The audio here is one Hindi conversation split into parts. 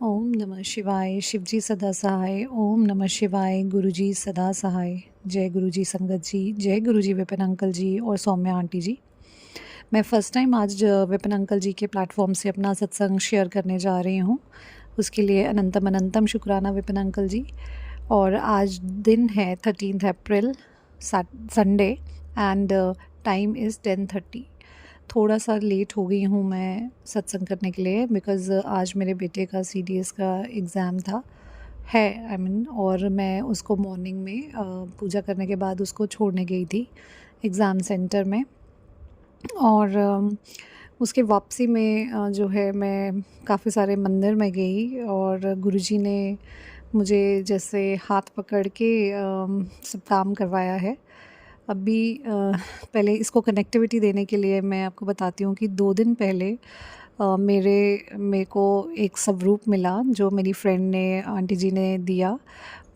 ओम नमः शिवाय। शिवजी सदा सहाय। ओम नमः शिवाय। गुरुजी सदा सहाय। जय गुरुजी संगत जी, जय गुरुजी विपिन अंकल जी और सौम्या आंटी जी। मैं फ़र्स्ट टाइम आज विपिन अंकल जी के प्लेटफॉर्म से अपना सत्संग शेयर करने जा रही हूँ। उसके लिए अनंतम अनंतम शुक्राना विपिन अंकल जी। और आज दिन है 13 अप्रैल, संडे, एंड टाइम इज़ 10:30। थोड़ा सा लेट हो गई हूँ मैं सत्संग करने के लिए, बिकॉज़ आज मेरे बेटे का सीडीएस का एग्ज़ाम था है आई मीन और मैं उसको मॉर्निंग में पूजा करने के बाद उसको छोड़ने गई थी एग्ज़ाम सेंटर में। और उसके वापसी में जो है मैं काफ़ी सारे मंदिर में गई और गुरुजी ने मुझे जैसे हाथ पकड़ के सब काम करवाया है। अभी पहले इसको कनेक्टिविटी देने के लिए मैं आपको बताती हूँ कि 2 दिन पहले मेरे को एक स्वरूप मिला जो मेरी फ्रेंड ने, आंटी जी ने दिया।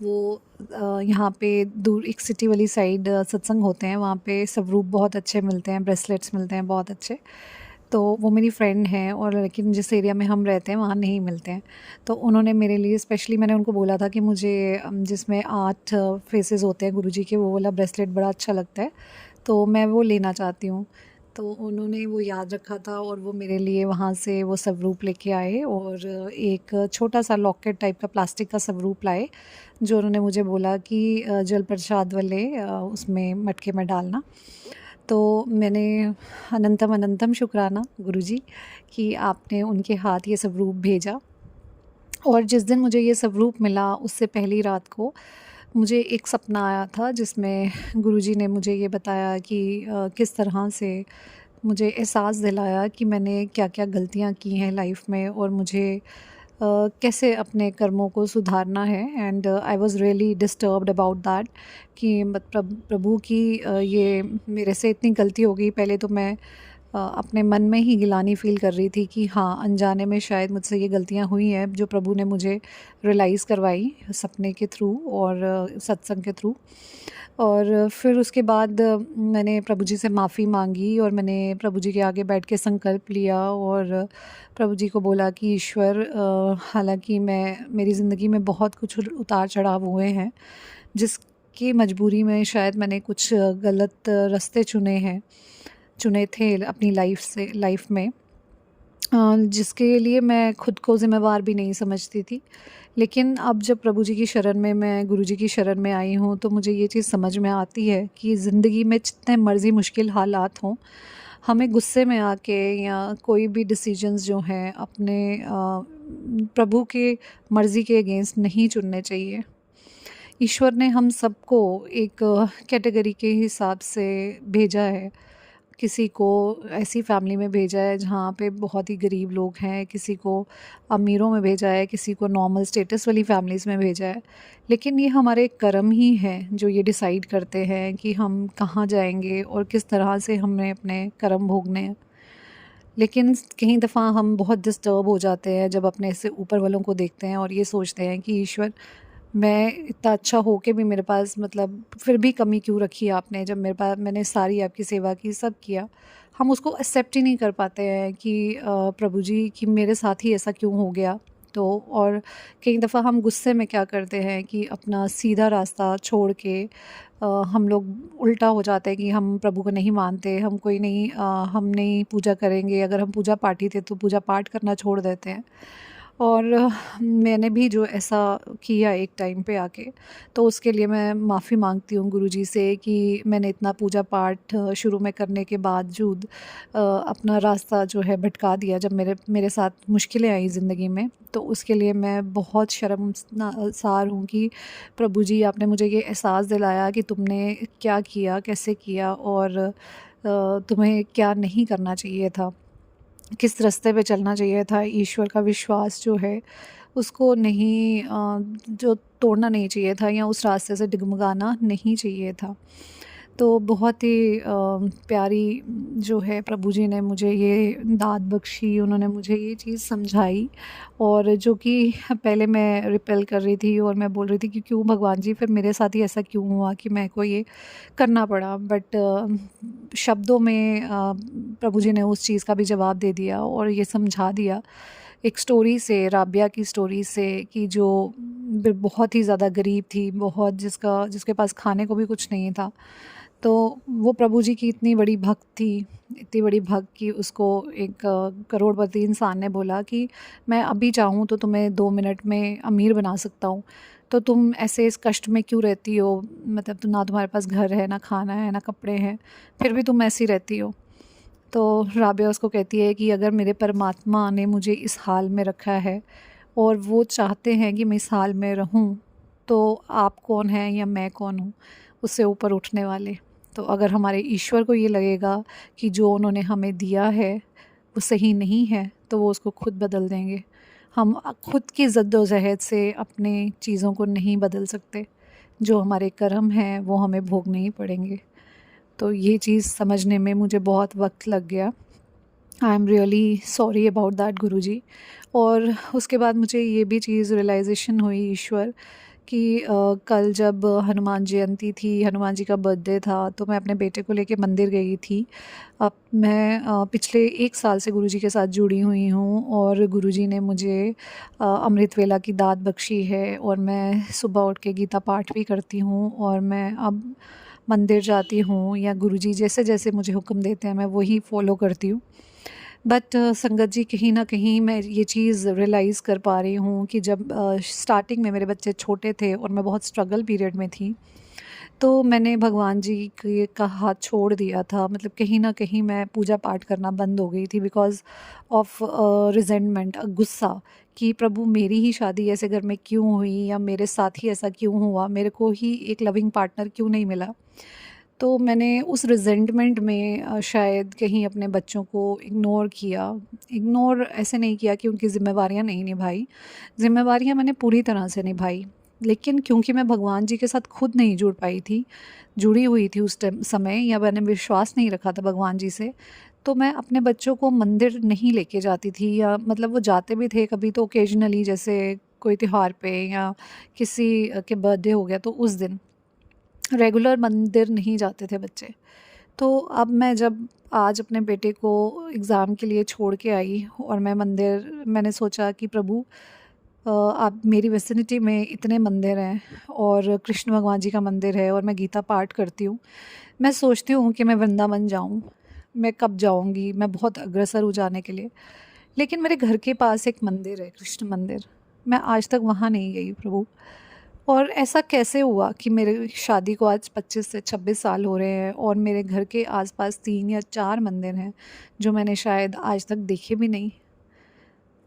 वो यहाँ पे दूर एक सिटी वाली साइड सत्संग होते हैं, वहाँ पे स्वरूप बहुत अच्छे मिलते हैं, ब्रेसलेट्स मिलते हैं बहुत अच्छे। तो वो मेरी फ्रेंड हैं और लेकिन जिस एरिया में हम रहते हैं वहाँ नहीं मिलते हैं। तो उन्होंने मेरे लिए स्पेशली, मैंने उनको बोला था कि मुझे जिसमें 8 फेसेस होते हैं गुरुजी के, वो वाला ब्रेसलेट बड़ा अच्छा लगता है, तो मैं वो लेना चाहती हूँ। तो उन्होंने वो याद रखा था और वो मेरे लिए वहाँ से वो स्वरूप लेके आए और एक छोटा-सा लॉकेट टाइप का प्लास्टिक का स्वरूप लाए, जो उन्होंने मुझे बोला कि जल प्रसाद वाले उसमें मटके में डालना। तो मैंने अनंतम अनंतम शुक्राना गुरुजी कि आपने उनके हाथ ये स्वरूप भेजा। और जिस दिन मुझे ये स्वरूप मिला उससे पहली रात को मुझे एक सपना आया था, जिसमें गुरुजी ने मुझे ये बताया कि किस तरह से मुझे एहसास दिलाया कि मैंने क्या-क्या गलतियाँ की हैं लाइफ में और मुझे कैसे अपने कर्मों को सुधारना है। And I was really disturbed about that कि प्रभु की ये मेरे से इतनी गलती हो गई। पहले तो मैं अपने मन में ही गिलानी फ़ील कर रही थी कि हाँ, अनजाने में शायद मुझसे ये गलतियाँ हुई हैं, जो प्रभु ने मुझे रियलाइज़ करवाई सपने के थ्रू और सत्संग के थ्रू। और फिर उसके बाद मैंने प्रभु जी से माफ़ी माँगी और मैंने प्रभु जी के आगे बैठ के संकल्प लिया और प्रभु जी को बोला कि ईश्वर, हालाँकि मेरी ज़िंदगी में बहुत कुछ उतार-चढ़ाव हुए हैं, जिसकी मजबूरी में शायद मैंने कुछ गलत रास्ते चुने थे अपनी लाइफ में, जिसके लिए मैं खुद को ज़िम्मेवार भी नहीं समझती थी। लेकिन अब जब प्रभु जी की शरण में, मैं गुरु जी की शरण में आई हूँ, तो मुझे ये चीज़ समझ में आती है कि ज़िंदगी में जितने मर्ज़ी मुश्किल हालात हों, हमें गुस्से में आके या कोई भी डिसीजंस जो हैं अपने प्रभु के मर्ज़ी के अगेंस्ट नहीं चुनने चाहिए। ईश्वर ने हम सबको एक कैटेगरी के हिसाब से भेजा है। किसी को ऐसी फैमिली में भेजा है जहाँ पे बहुत ही गरीब लोग हैं, किसी को अमीरों में भेजा है, किसी को नॉर्मल स्टेटस वाली फैमिलीज़ में भेजा है। लेकिन ये हमारे कर्म ही हैं जो ये डिसाइड करते हैं कि हम कहाँ जाएँगे और किस तरह से हमने अपने कर्म भोगने हैं। लेकिन कई दफ़ा हम बहुत डिस्टर्ब हो जाते हैं जब अपने से ऊपर वालों को देखते हैं और ये सोचते हैं कि ईश्वर, मैं इतना अच्छा हो के भी मेरे पास, मतलब फिर भी कमी क्यों रखी आपने, जब मेरे पास मैंने सारी आपकी सेवा की, सब किया। हम उसको एक्सेप्ट ही नहीं कर पाते हैं कि प्रभु जी कि मेरे साथ ही ऐसा क्यों हो गया। तो और कई दफ़ा हम गुस्से में क्या करते हैं कि अपना सीधा रास्ता छोड़ के हम लोग उल्टा हो जाते हैं कि हम प्रभु को नहीं मानते, हम कोई नहीं, हम नहीं पूजा करेंगे। अगर हम पूजा पाठी थे तो पूजा पाठ करना छोड़ देते हैं। और मैंने भी जो ऐसा किया एक टाइम पे आके, तो उसके लिए मैं माफ़ी माँगती हूँ गुरुजी से कि मैंने इतना पूजा पाठ शुरू में करने के बावजूद अपना रास्ता जो है भटका दिया जब मेरे मेरे साथ मुश्किलें आई ज़िंदगी में। तो उसके लिए मैं बहुत शर्मसार हूँ कि प्रभु जी, आपने मुझे ये एहसास दिलाया कि तुमने क्या किया, कैसे किया और तुम्हें क्या नहीं करना चाहिए था। किस रास्ते पे चलना चाहिए था। ईश्वर का विश्वास जो है उसको नहीं, जो तोड़ना नहीं चाहिए था या उस रास्ते से डगमगाना नहीं चाहिए था। तो बहुत ही प्यारी जो है प्रभु जी ने मुझे ये दात बख्शी, उन्होंने मुझे ये चीज़ समझाई। और जो कि पहले मैं रिपेल कर रही थी और मैं बोल रही थी कि क्यों भगवान जी, फिर मेरे साथ ही ऐसा क्यों हुआ कि मेरे को ये करना पड़ा। बट शब्दों में प्रभु जी ने उस चीज़ का भी जवाब दे दिया और ये समझा दिया एक स्टोरी से, राबिया की स्टोरी से, कि जो बहुत ही ज़्यादा गरीब थी, बहुत जिसके पास खाने को भी कुछ नहीं था। तो वो प्रभु जी की इतनी बड़ी भक्त थी, इतनी बड़ी भक्त कि उसको एक करोड़पति इंसान ने बोला कि मैं अभी चाहूँ तो तुम्हें 2 मिनट में अमीर बना सकता हूँ, तो तुम ऐसे इस कष्ट में क्यों रहती हो? मतलब तो ना तुम्हारे पास घर है, ना खाना है, ना कपड़े हैं, फिर भी तुम ऐसी रहती हो। तो राबिया उसको कहती है कि अगर मेरे परमात्मा ने मुझे इस हाल में रखा है और वो चाहते हैं कि मैं इस हाल में रहूं, तो आप कौन हैं या मैं कौन हूँ उससे ऊपर उठने वाले। तो अगर हमारे ईश्वर को ये लगेगा कि जो उन्होंने हमें दिया है वो सही नहीं है, तो वो उसको खुद बदल देंगे। हम खुद की जद्दोजहद से अपने चीज़ों को नहीं बदल सकते। जो हमारे कर्म हैं वो हमें भोगने ही पड़ेंगे। तो ये चीज़ समझने में मुझे बहुत वक्त लग गया। I am really sorry about that Guruji. और उसके बाद मुझे ये भी चीज़ रियलाइजेशन हुई ईश्वर कि कल जब हनुमान जयंती थी, हनुमान जी का बर्थडे था, तो मैं अपने बेटे को लेके मंदिर गई थी। अब मैं पिछले 1 साल से गुरुजी के साथ जुड़ी हुई हूँ और गुरुजी ने मुझे अमृत वेला की दात बख्शी है और मैं सुबह उठ के गीता पाठ भी करती हूँ और मैं अब मंदिर जाती हूँ या गुरुजी जैसे-जैसे मुझे हुक्म देते हैं मैं वही फ़ॉलो करती हूँ। बट संगत जी, कहीं न कहीं मैं ये चीज़ रियलाइज़ कर पा रही हूँ कि जब स्टार्टिंग में मेरे बच्चे छोटे थे और मैं बहुत स्ट्रगल पीरियड में थी, तो मैंने भगवान जी के का हाथ छोड़ दिया था। मतलब कहीं न कहीं मैं पूजा पाठ करना बंद हो गई थी बिकॉज़ ऑफ रिज़ेंटमेंट, गुस्सा, कि प्रभु मेरी ही शादी ऐसे घर में क्यों हुई या मेरे साथ ही ऐसा क्यों हुआ? मेरे को ही एक लविंग पार्टनर क्यों नहीं मिला? तो मैंने उस रिज़ेंटमेंट में शायद कहीं अपने बच्चों को इग्नोर किया। इग्नोर ऐसे नहीं किया कि उनकी ज़िम्मेवारियाँ नहीं निभाई, ज़िम्मेवारियाँ मैंने पूरी तरह से निभाई। लेकिन क्योंकि मैं भगवान जी के साथ खुद नहीं जुड़ पाई थी, जुड़ी हुई थी उस टाइम समय, या मैंने विश्वास नहीं रखा था भगवान जी से, तो मैं अपने बच्चों को मंदिर नहीं लेके जाती थी, या मतलब वो जाते भी थे कभी तो ओकेजनली, जैसे कोई त्योहार पे या किसी के बर्थडे हो गया तो उस दिन। रेगुलर मंदिर नहीं जाते थे बच्चे। तो अब मैं जब आज अपने बेटे को एग्ज़ाम के लिए छोड़ के आई और मैंने सोचा कि प्रभु, आप मेरी विसिनिटी में इतने मंदिर हैं और कृष्ण भगवान जी का मंदिर है और मैं गीता पाठ करती हूँ। मैं सोचती हूँ कि मैं वृंदावन जाऊँ, मैं कब जाऊँगी? मैं बहुत अग्रसर हूँ जाने के लिए। लेकिन मेरे घर के पास एक मंदिर है, कृष्ण मंदिर, मैं आज तक वहाँ नहीं गई प्रभु। और ऐसा कैसे हुआ कि मेरे शादी को आज 25 से 26 साल हो रहे हैं और मेरे घर के आसपास 3 या 4 मंदिर हैं, जो मैंने शायद आज तक देखे भी नहीं।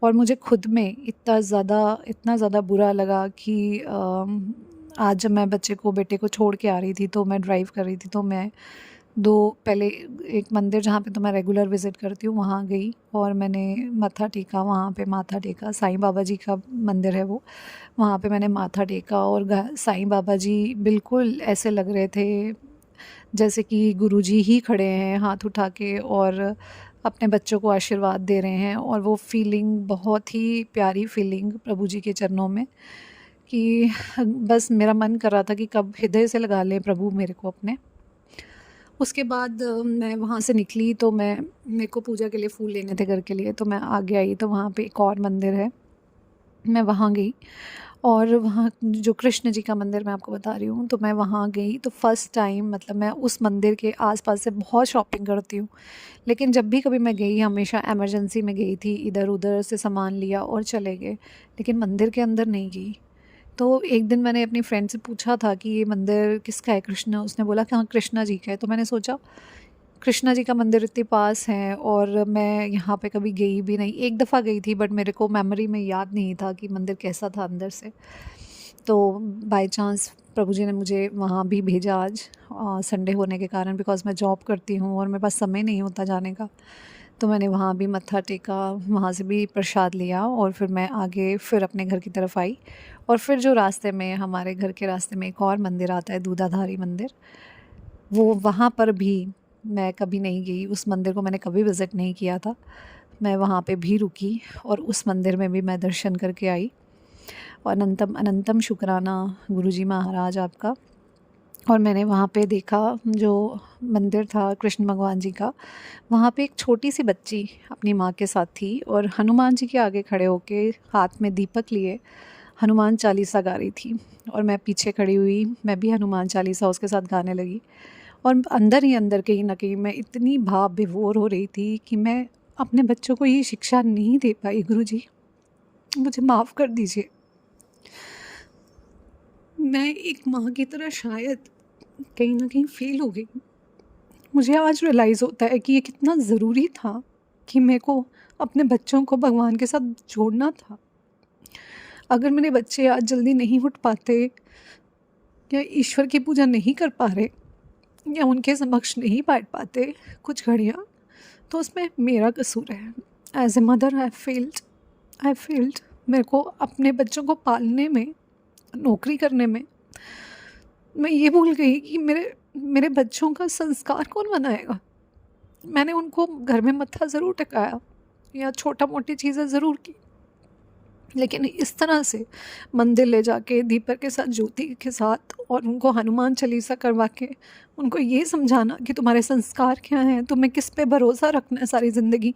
और मुझे खुद में इतना ज़्यादा बुरा लगा कि आज जब मैं बेटे को छोड़ के आ रही थी, तो मैं ड्राइव कर रही थी, तो मैं 2 पहले एक मंदिर जहाँ पे तो मैं रेगुलर विज़िट करती हूँ वहाँ गई और मैंने मत्था टेका, वहाँ पे माथा टेका। साईं बाबा जी का मंदिर है वो, वहाँ पे मैंने माथा टेका और साईं बाबा जी बिल्कुल ऐसे लग रहे थे जैसे कि गुरुजी ही खड़े हैं हाथ उठा के और अपने बच्चों को आशीर्वाद दे रहे हैं। और वो फीलिंग बहुत ही प्यारी फीलिंग प्रभु जी के चरणों में, कि बस मेरा मन कर रहा था कि कब हृदय से लगा लें प्रभु मेरे को अपने। उसके बाद मैं वहाँ से निकली तो मेरे को पूजा के लिए फूल लेने थे घर के लिए, तो मैं आगे आई तो वहाँ पे एक और मंदिर है, मैं वहाँ गई। और वहाँ जो कृष्ण जी का मंदिर मैं आपको बता रही हूँ, तो मैं वहाँ गई तो फर्स्ट टाइम, मतलब मैं उस मंदिर के आसपास से बहुत शॉपिंग करती हूँ, लेकिन जब भी कभी मैं गई हमेशा इमरजेंसी में गई थी, इधर-उधर से सामान लिया और चले गए, लेकिन मंदिर के अंदर नहीं गई। तो एक दिन मैंने अपनी फ्रेंड से पूछा था कि ये मंदिर किसका है कृष्ण? उसने बोला कि हाँ, कृष्णा जी का है। तो मैंने सोचा कृष्णा जी का मंदिर इतने पास है और मैं यहाँ पे कभी गई भी नहीं। एक दफ़ा गई थी बट मेरे को मेमोरी में याद नहीं था कि मंदिर कैसा था अंदर से। तो बाय चांस प्रभु जी ने मुझे वहाँ भी भेजा आज, संडे होने के कारण, बिकॉज़ मैं जॉब करती हूँ और मेरे पास समय नहीं होता जाने का। तो मैंने वहाँ भी मत्था टेका, वहाँ से भी प्रसाद लिया और फिर मैं आगे फिर अपने घर की तरफ आई। और फिर जो रास्ते में, हमारे घर के रास्ते में एक और मंदिर आता है, दूधाधारी मंदिर, वो वहाँ पर भी मैं कभी नहीं गई, उस मंदिर को मैंने कभी विज़िट नहीं किया था। मैं वहाँ पे भी रुकी और उस मंदिर में भी मैं दर्शन करके आई। और अनंतम अनंतम शुक्राना गुरुजी महाराज आपका। और मैंने वहाँ पे देखा जो मंदिर था कृष्ण भगवान जी का, वहाँ पे एक छोटी सी बच्ची अपनी माँ के साथ थी और हनुमान जी के आगे खड़े होके हाथ में दीपक लिए हनुमान चालीसा गा रही थी। और मैं पीछे खड़ी हुई, मैं भी हनुमान चालीसा उसके साथ गाने लगी। और अंदर ही अंदर कहीं न कहीं मैं इतनी भाव विभोर हो रही थी कि मैं अपने बच्चों को ये शिक्षा नहीं दे पाई। गुरुजी, मुझे माफ़ कर दीजिए। मैं एक माँ की तरह शायद कहीं न कहीं फ़ेल हो गई। मुझे आज रियलाइज़ होता है कि ये कितना ज़रूरी था कि मेरे को अपने बच्चों को भगवान के साथ जोड़ना था। अगर मेरे बच्चे आज जल्दी नहीं उठ पाते या ईश्वर की पूजा नहीं कर पा रहे या उनके समक्ष नहीं बैठ पाते कुछ घड़ियाँ, तो उसमें मेरा कसूर है। As a mother I failed. मेरे को अपने बच्चों को पालने में, नौकरी करने में, मैं ये भूल गई कि मेरे मेरे बच्चों का संस्कार कौन बनाएगा। मैंने उनको घर में मत्था ज़रूर टिकाया या छोटा मोटी चीज़ें ज़रूर की, लेकिन इस तरह से मंदिर ले जाके दीपक के साथ, ज्योति के साथ, और उनको हनुमान चालीसा करवा के उनको ये समझाना कि तुम्हारे संस्कार क्या हैं, तुम्हें किस पे भरोसा रखना है सारी ज़िंदगी,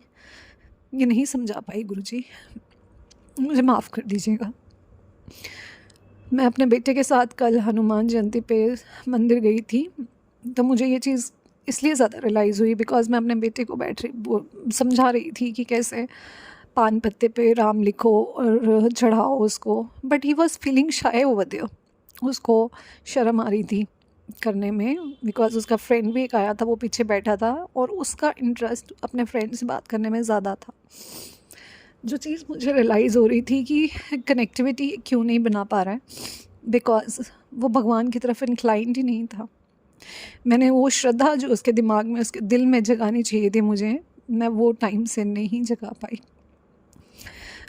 ये नहीं समझा पाई। गुरुजी, मुझे माफ़ कर दीजिएगा। मैं अपने बेटे के साथ कल हनुमान जयंती पे मंदिर गई थी, तो मुझे ये चीज़ इसलिए ज़्यादा रियलाइज़ हुई बिकॉज़ मैं अपने बेटे को समझा रही थी कि कैसे पान पत्ते पे राम लिखो और चढ़ाओ उसको, but he was feeling shy over there. उसको शर्म आ रही थी करने में बिकॉज़ उसका फ्रेंड भी एक आया था, वो पीछे बैठा था और उसका इंटरेस्ट अपने फ्रेंड से बात करने में ज़्यादा था। जो चीज़ मुझे रियलाइज़ हो रही थी कि कनेक्टिविटी क्यों नहीं बना पा रहा है, बिकॉज़ वो भगवान की तरफ इंक्लाइंड ही नहीं था। मैंने वो श्रद्धा जो उसके दिमाग में, उसके दिल में जगानी चाहिए थी मुझे, मैं वो टाइम से नहीं जगा पाई।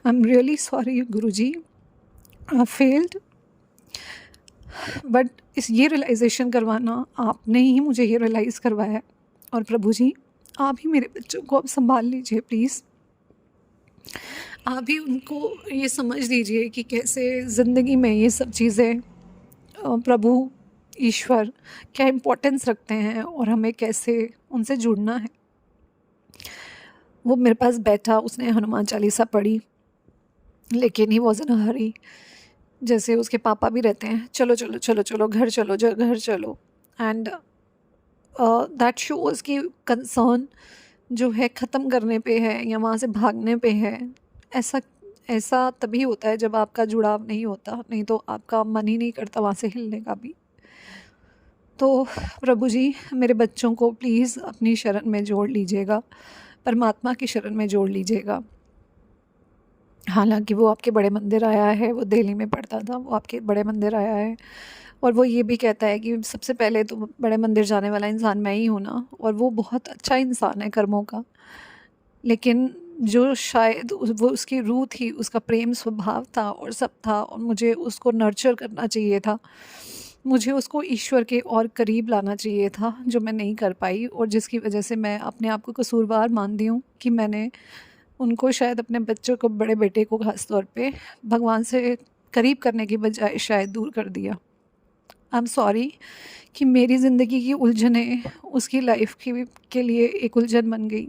I am really sorry Guruji, I failed. But ये रियलाइजेशन करवाना आपने ही मुझे ये रियलाइज़ करवाया है। और प्रभु जी, आप ही मेरे बच्चों को अब संभाल लीजिए प्लीज़। आप ही उनको ये समझ दीजिए कि कैसे ज़िंदगी में ये सब चीज़ें, प्रभु ईश्वर क्या इम्पोर्टेंस रखते हैं और हमें कैसे उनसे जुड़ना है। वो मेरे पास बैठा, उसने हनुमान चालीसा पढ़ी, लेकिन ही वॉज इन अ हरी। जैसे उसके पापा भी रहते हैं, चलो चलो चलो चलो घर चलो, घर चलो। एंड दैट शोज़ कि कंसर्न जो है ख़त्म करने पे है या वहाँ से भागने पे है। ऐसा ऐसा तभी होता है जब आपका जुड़ाव नहीं होता, नहीं तो आपका मन ही नहीं करता वहाँ से हिलने का भी। तो प्रभु जी, मेरे बच्चों को प्लीज़ अपनी शरण में जोड़ लीजिएगा, परमात्मा की शरण में जोड़ लीजिएगा। हालाँकि वो आपके बड़े मंदिर आया है, वो दिल्ली में पढ़ता था, वो आपके बड़े मंदिर आया है और वो ये भी कहता है कि सबसे पहले तो बड़े मंदिर जाने वाला इंसान मैं ही हूँ ना, और वो बहुत अच्छा इंसान है कर्मों का। लेकिन जो शायद वो उसकी रूह थी, उसका प्रेम स्वभाव था और सब था, और मुझे उसको नर्चर करना चाहिए था। मुझे उसको ईश्वर के और करीब लाना चाहिए था, जो मैं नहीं कर पाई, और जिसकी वजह से मैं अपने आप को कसूरवार मानती हूँ कि मैंने उनको, शायद अपने बच्चों को, बड़े बेटे को ख़ास तौर पे, भगवान से करीब करने की बजाय शायद दूर कर दिया। आई एम सॉरी कि मेरी ज़िंदगी की उलझनें उसकी लाइफ की के लिए एक उलझन बन गई।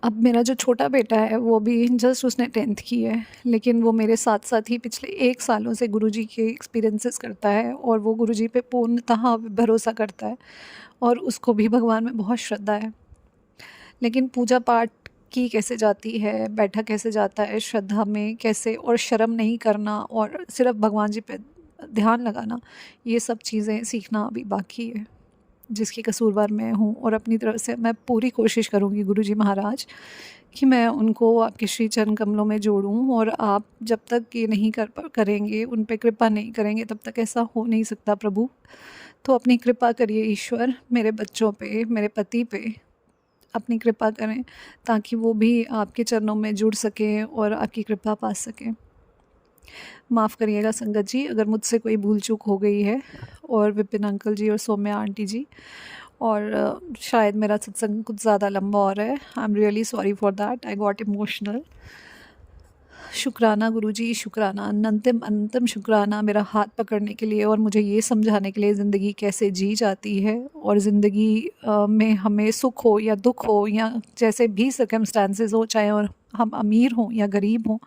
अब मेरा जो छोटा बेटा है वो भी जस्ट उसने 10th की है, लेकिन वो मेरे साथ साथ ही पिछले 1 सालों से गुरुजी के एक्सपीरियंसेस करता है और वो गुरुजी पे पूर्णतः भरोसा करता है और उसको भी भगवान में बहुत श्रद्धा है। लेकिन पूजा पाठ की कैसे जाती है, बैठा कैसे जाता है श्रद्धा में कैसे, और शर्म नहीं करना और सिर्फ भगवान जी पे ध्यान लगाना, ये सब चीज़ें सीखना अभी बाकी है, जिसकी कसूरवार मैं हूँ। और अपनी तरफ से मैं पूरी कोशिश करूँगी गुरुजी महाराज कि मैं उनको आपके श्री चरण कमलों में जोड़ूं, और आप जब तक ये नहीं करेंगे, उन पे कृपा नहीं करेंगे, तब तक ऐसा हो नहीं सकता प्रभु। तो अपनी कृपा करिए ईश्वर, मेरे बच्चों पे, मेरे पति पे अपनी कृपा करें, ताकि वो भी आपके चरणों में जुड़ सकें और आपकी कृपा पा सकें। माफ़ करिएगा संगत जी अगर मुझसे कोई भूल चूक हो गई है, और विपिन अंकल जी और सौम्या आंटी जी, और शायद मेरा सत्संग कुछ ज़्यादा लंबा हो रहा है। I am really sorry for that, I got emotional. शुभ शुक्राना गुरुजी, शुक्राना, अनंतम अनंतम शुक्राना मेरा हाथ पकड़ने के लिए और मुझे ये समझाने के लिए ज़िंदगी कैसे जी जाती है, और ज़िंदगी में हमें सुख हो या दुख हो या जैसे भी सर्कमस्टांसेस हो, चाहे और हम अमीर हों या गरीब हों,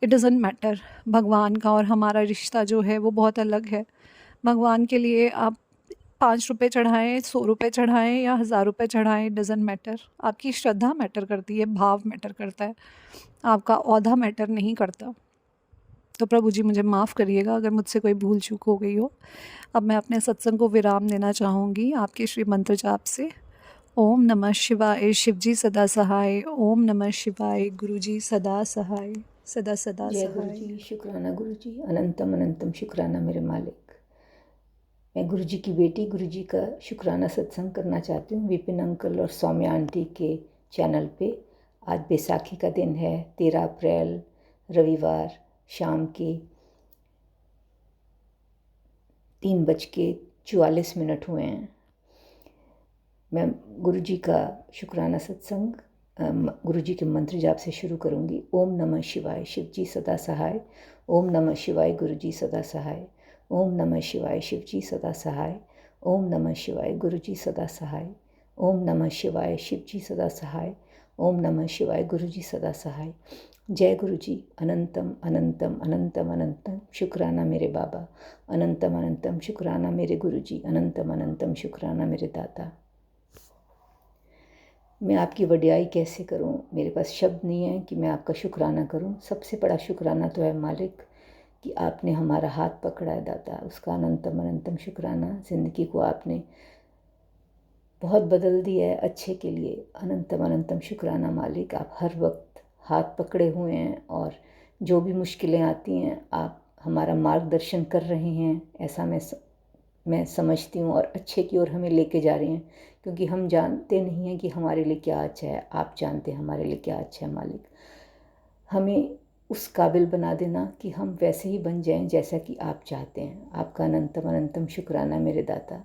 इट डज़न्ट मैटर। भगवान का और हमारा रिश्ता जो है वो बहुत अलग है। भगवान के लिए आप 5 रुपए चढ़ाएँ, 100 रुपए चढ़ाएँ या 1000 रुपए चढ़ाएँ, डज़न्ट मैटर। आपकी श्रद्धा मैटर करती है, भाव मैटर करता है, आपका ओहदा मैटर नहीं करता। तो प्रभु जी मुझे माफ़ करिएगा अगर मुझसे कोई भूल चूक हो गई हो। अब मैं अपने सत्संग को विराम देना चाहूँगी आपके श्री मंत्र जाप से। ओम नमः शिवाय, शिव जी सदा सहाय। ओम नमः शिवाय, गुरु जी सदा सहाय, सदा सदा जय गुरु सहाय। जी, शुक्राना गुरु जी, अनंतम अनंतम शुक्राना मेरे मालिक। मैं गुरु जी की बेटी गुरु जी का शुक्राना सत्संग करना चाहती हूँ विपिन अंकल और सौम्या आंटी के चैनल पे। आज बैसाखी का दिन है, 13 अप्रैल रविवार, शाम के 3:44 हुए हैं। मैं गुरु जी का शुक्राना सत्संग गुरु जी के मंत्र जाप से शुरू करूँगी। ओम नमः शिवाय, शिव जी सदा सहाय। ओम नमः शिवाय, गुरु जी सदा सहाय। ओम नमः शिवाय, शिव जी सदा सहाय। ओम नमः शिवाय, गुरु जी सदा सहाय। ओम नमः शिवाय, शिव जी सदा सहाय। ओम नमः शिवाय, गुरु जी सदा सहाय। जय गुरु जी, अनंतम अनंतम अनंतम अनंतम शुक्राना मेरे बाबा, अनंतम अनंतम शुक्राना मेरे गुरु जी, अनंतम अनंतम शुक्राना मेरे दाता। मैं आपकी वडियाई कैसे करूं, मेरे पास शब्द नहीं है कि मैं आपका शुक्राना करूं। सबसे बड़ा शुक्राना तो है मालिक कि आपने हमारा हाथ पकड़ा है दाता, उसका अनंतम अनंतम शुक्राना। ज़िंदगी को आपने बहुत बदल दिया है अच्छे के लिए, अनंतम अनंतम शुक्राना मालिक। आप हर वक्त हाथ पकड़े हुए हैं और जो भी मुश्किलें आती हैं आप हमारा मार्गदर्शन कर रहे हैं, ऐसा मैं समझती हूँ, और अच्छे की ओर हमें लेके जा रहे हैं, क्योंकि हम जानते नहीं हैं कि हमारे लिए क्या अच्छा है। आप जानते हैं हमारे लिए क्या अच्छा है मालिक। हमें उस काबिल बना देना कि हम वैसे ही बन जाएं जैसा कि आप चाहते हैं। आपका अनंतम अनंतम शुक्राना मेरे दाता।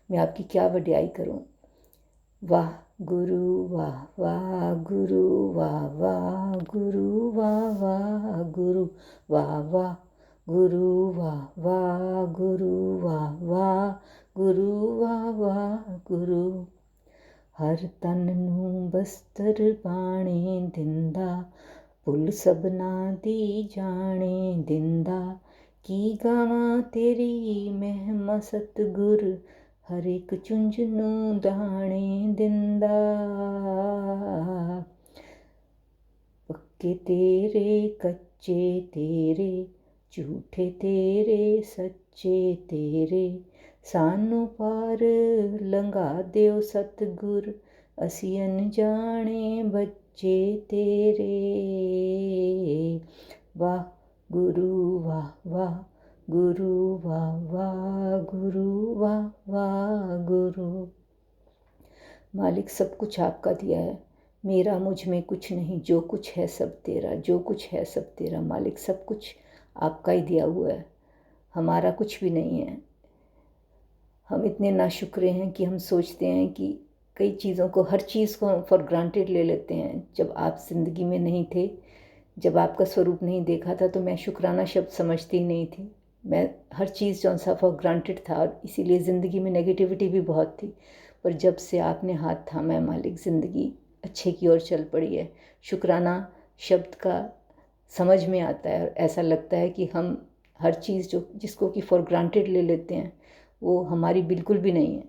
मैं आपकी क्या वडियाई करूं। वाह गुरु वाह वाह गुरु वाह वाह गुरु वाह वाह गुरु वाह वाह गुरु वाह वाह गुरु वाह वाह गुरु वाह वाह गुरु। हर तन नूं बस्तर पाणे दिंदा, भुल सबना दी जाने दिंदा। की गावां तेरी महिमा सतगुर, हर एक चुंझ नूं दाणे दिंदा। पक्के तेरे कच्चे तेरे, झूठे तेरे सच्चे तेरे, सानू पार लंघा दिओ सतगुर, असी अनजाने बच्चे तेरे। वाह गुरु वाह वाह गुरु वाह वाह गुरु वाह वाह गुरु। मालिक सब कुछ आपका दिया है, मेरा मुझ में कुछ नहीं, जो कुछ है सब तेरा, जो कुछ है सब तेरा। मालिक सब कुछ आपका ही दिया हुआ है, हमारा कुछ भी नहीं है। हम इतने नाशुक्रे हैं कि हम सोचते हैं कि कई चीज़ों को, हर चीज़ को हम फॉर ग्रांटेड ले लेते हैं। जब आप ज़िंदगी में नहीं थे, जब आपका स्वरूप नहीं देखा था, तो मैं शुक्राना शब्द समझती ही नहीं थी। मैं हर चीज़ जो सा फॉर ग्रांटेड था, और इसीलिए ज़िंदगी में नेगेटिविटी भी बहुत थी। पर जब से आपने हाथ थामा है मालिक, ज़िंदगी अच्छे की ओर चल पड़ी है। शुक्राना शब्द का समझ में आता है, और ऐसा लगता है कि हम हर चीज़ जो जिसको कि फॉर ग्रांटेड ले लेते हैं, वो हमारी बिल्कुल भी नहीं है,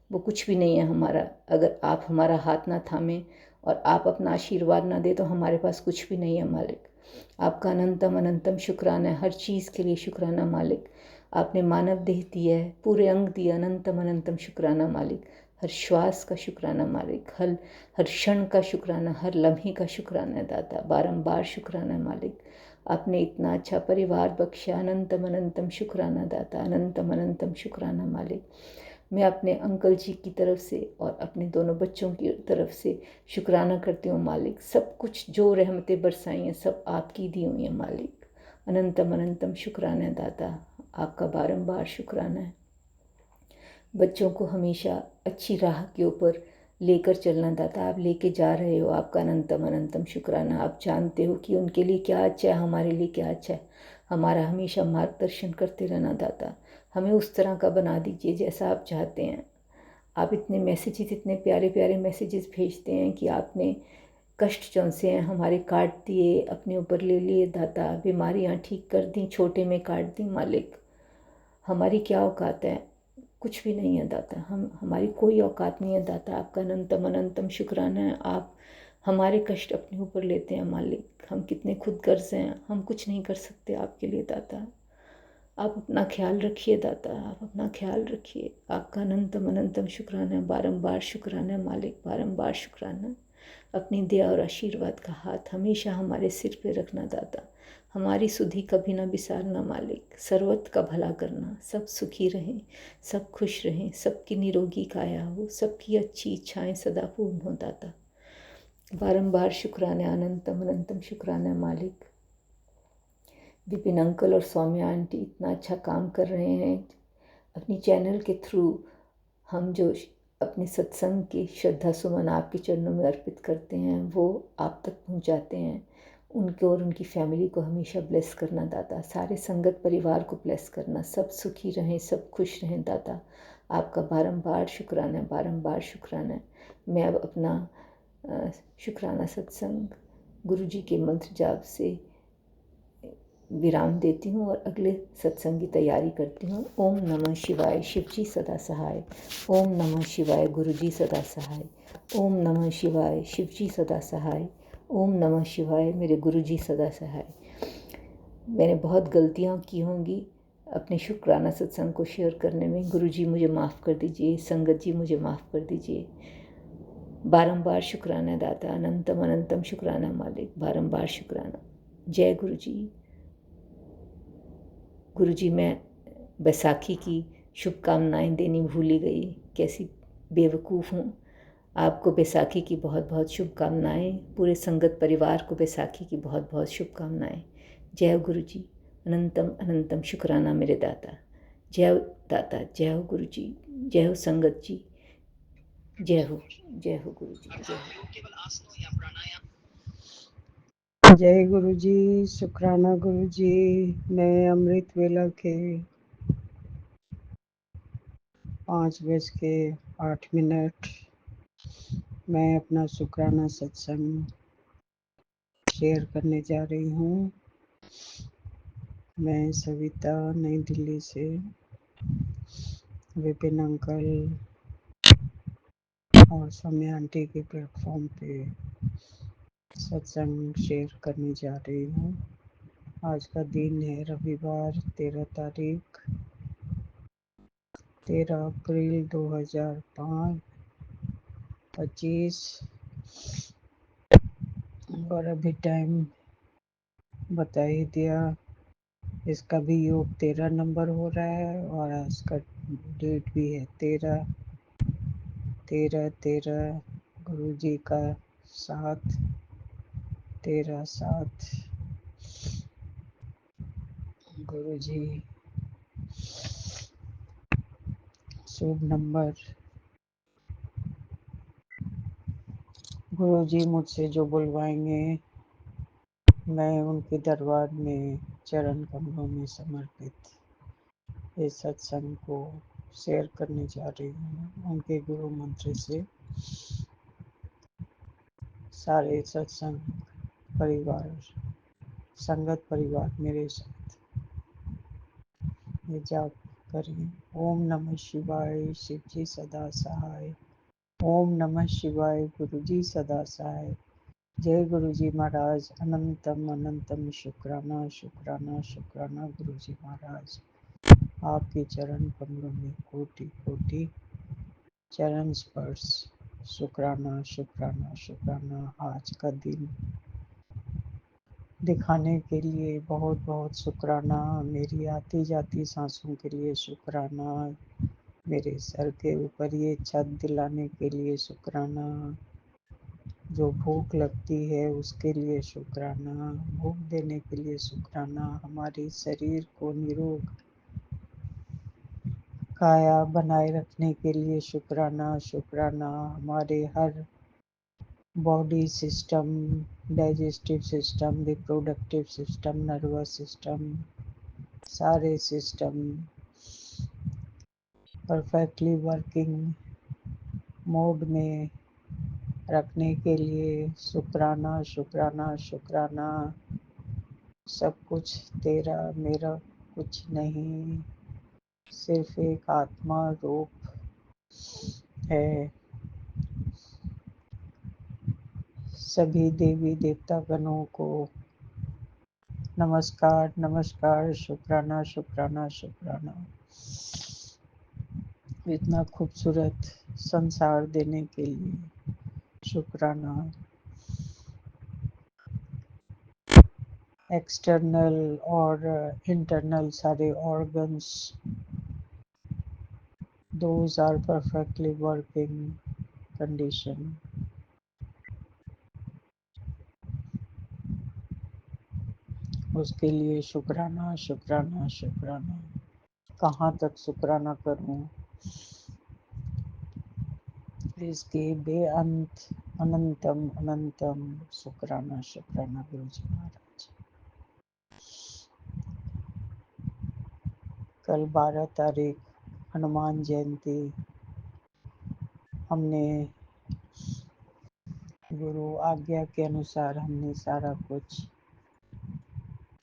वो कुछ भी नहीं है हमारा। अगर आप हमारा हाथ ना थामें और आप अपना आशीर्वाद ना दे, तो हमारे पास कुछ भी नहीं है मालिक। आपका अनंतम अनंतम शुक्राना है, हर चीज़ के लिए शुक्राना मालिक। आपने मानव देह दिया है, पूरे अंग दिया, अनंतम अनंतम शुक्राना मालिक। हर श्वास का शुक्राना मालिक, हर क्षण का शुक्राना, हर लम्हे का शुक्राना है दाता, बारंबार शुक्राना मालिक। आपने इतना अच्छा परिवार बख्शा, अनंतम अनंतम शुक्राना दाता, अनंतम अनंतम शुक्राना मालिक। मैं अपने अंकल जी की तरफ से और अपने दोनों बच्चों की तरफ से शुक्राना करती हूँ मालिक। सब कुछ जो रहमतें बरसाई हैं सब आपकी दी हुई हैं मालिक। अनंतम अनंतम शुक्राना है दाता, आपका बारंबार शुक्राना है। बच्चों को हमेशा अच्छी राह के ऊपर लेकर चलना दाता। आप लेके जा रहे हो, आपका अनंतम अनंतम शुक्राना। आप जानते हो कि उनके लिए क्या अच्छा है, हमारे लिए क्या अच्छा है। हमारा हमेशा मार्गदर्शन करते रहना दाता। हमें उस तरह का बना दीजिए जैसा आप चाहते हैं। आप इतने मैसेजेस, इतने प्यारे प्यारे मैसेजेस भेजते हैं कि आपने कष्ट जौन से हैं हमारे काट दिए, अपने ऊपर ले लिए दाता। बीमारियां ठीक कर दी, छोटे में काट दी मालिक। हमारी क्या औकात है, कुछ भी नहीं है दाता। हमारी कोई औकात नहीं है दाता। आपका अनंतम अनंतम शुक्राना है। आप हमारे कष्ट अपने ऊपर लेते हैं मालिक। हम कितने खुद गर्ज हैं, हम कुछ नहीं कर सकते आपके लिए दाता। आप अपना ख्याल रखिए दाता, आप अपना ख्याल रखिए। आपका अनंतम अनंतम शुक्राना है, बारंबार शुक्राना है मालिक, बारंबार शुक्राना। अपनी दया और आशीर्वाद का हाथ हमेशा हमारे सिर पे रखना दाता। हमारी सुधि कभी ना बिसारना मालिक। सर्वत्र का भला करना, सब सुखी रहें, सब खुश रहें, सबकी निरोगी काया हो, सबकी अच्छी इच्छाएं सदा पूर्ण हो दाता। बारंबार शुक्राना, अनंतम अनंतम शुक्राना मालिक। विपिन अंकल और सौम्या आंटी इतना अच्छा काम कर रहे हैं अपनी चैनल के थ्रू। हम जो अपने सत्संग के श्रद्धा सुमन आपके चरणों में अर्पित करते हैं वो आप तक पहुंचाते हैं। उनको और उनकी फैमिली को हमेशा ब्लेस करना दाता। सारे संगत परिवार को ब्लेस करना, सब सुखी रहें, सब खुश रहें दाता। आपका बारंबार शुक्राना, बारंबार शुक्राना। मैं अब अपना शुक्राना सत्संग गुरु जी के मंत्र जाप से विराम देती हूँ और अगले सत्संग की तैयारी करती हूँ। ओम नमः शिवाय, शिव जी सदा सहाय। ओम नमः शिवाय, गुरु जी सदा सहाय। ओम नमः शिवाय, शिव जी सदा सहाय। ओम नमः शिवाय, मेरे गुरु जी सदा सहाय। मैंने बहुत गलतियाँ की होंगी अपने शुक्राना सत्संग को शेयर करने में। गुरु जी मुझे माफ़ कर दीजिए, संगत जी मुझे माफ़ कर दीजिए। बारंबार शुक्राना दाता, अनंतम अनंतम शुक्राना मालिक, बारंबार शुक्राना। जय गुरु जी। गुरु जी, मैं बैसाखी की शुभकामनाएं देनी भूल ही गई। कैसी बेवकूफ़ हूँ। आपको बैसाखी की बहुत बहुत शुभकामनाएं। पूरे संगत परिवार को बैसाखी की बहुत बहुत शुभकामनाएं। जय हो गुरु जी, अनंतम अनंतम शुक्राना मेरे दाता। जय हो दाता, जय हो गुरु जी, जय हो संगत जी, जय हो, जय हो गुरु जी, जय हो। जय गुरु जी, शुक्राना गुरु जी। मैं अमृत वेला के 5:08 मैं अपना शुक्राना सत्संग शेयर करने जा रही हूँ। मैं सविता, नई दिल्ली से विपिन अंकल और सौम्या आंटी के प्लेटफॉर्म पे सत्संग शेयर करने जा रही हूँ। आज का दिन है रविवार, 13 अप्रैल 2025 और अभी टाइम बता ही दिया। इसका भी योग 13 नंबर हो रहा है और आज का डेट भी है 13 गुरु जी का साथ 13/7 गुरु जी शुभ नंबर। गुरु जी मुझसे जो बुलवाएंगे मैं उनके दरबार में चरण कमलों में समर्पित इस सत्संग को शेयर करने जा रही हूँ। उनके गुरु मंत्र से सारे सत्संग परिवार, संगत परिवार मेरे साथ ये जाप करें। ओम नमः शिवाय, शिव जी सदा सहाय। ओम नमः शिवाय, गुरु जी सदा सहाय। जय गुरु जी महाराज, अनंतम अनंतम शुक्राना शुक्राना शुक्राना गुरु जी महाराज। आपके चरण कमलों में कोटि कोटि चरण स्पर्श। शुक्राना शुक्राना शुक्राना। आज का दिन दिखाने के लिए बहुत बहुत शुक्राना। मेरी आती जाती सांसों के लिए शुक्राना। मेरे सर के ऊपर ये छत दिलाने के लिए शुक्राना। जो भूख लगती है उसके लिए शुक्राना। भूख देने के लिए शुक्राना। हमारे शरीर को निरोग काया बनाए रखने के लिए शुक्राना शुक्राना। हमारे हर body system, digestive system, reproductive system, nervous system, सारे सिस्टम परफेक्टली वर्किंग मोड में रखने के लिए शुक्राना शुक्राना शुक्राना। सब कुछ तेरा मेरा कुछ नहीं, सिर्फ एक आत्मा रूप है। सभी देवी देवता गणों को नमस्कार नमस्कार, शुक्राना शुक्राना शुक्राना। इतना खूबसूरत संसार देने के लिए शुक्राना। एक्सटर्नल और इंटरनल सारे organs, those are perfectly working condition. उसके लिए शुक्राना शुक्राना शुक्राना। कहाँ तक शुक्राना करूं इसके बेअंत अनंतम अनंतम शुक्राना शुक्राना। गुरु जी महाराज, कल 12 तारीख हनुमान जयंती। हमने गुरु आज्ञा के अनुसार हमने सारा कुछ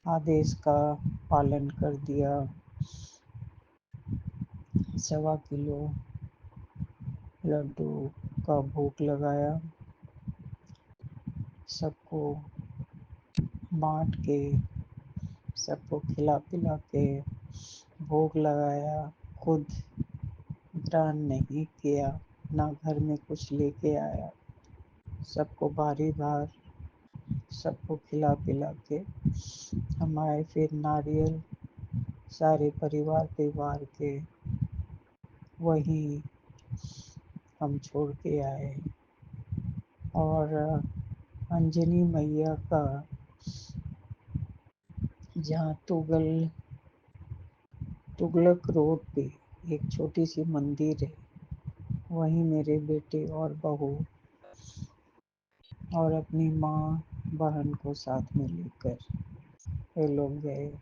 आदेश का पालन कर दिया। 1.25 किलो लड्डू का भोग लगाया, सबको बांट के, सबको खिला पिला के भोग लगाया। खुद ग्रहण नहीं किया, ना घर में कुछ लेके आया। सबको बारी बार सबको खिला पिला के हम आए। फिर नारियल सारे परिवार के वहीं हम छोड़ के आए। और अंजनी मैया का जहाँ तुगलक रोड पे एक छोटी सी मंदिर है, वहीं मेरे बेटे और बहू और अपनी माँ बहन को साथ में लेकर ये लोग गए।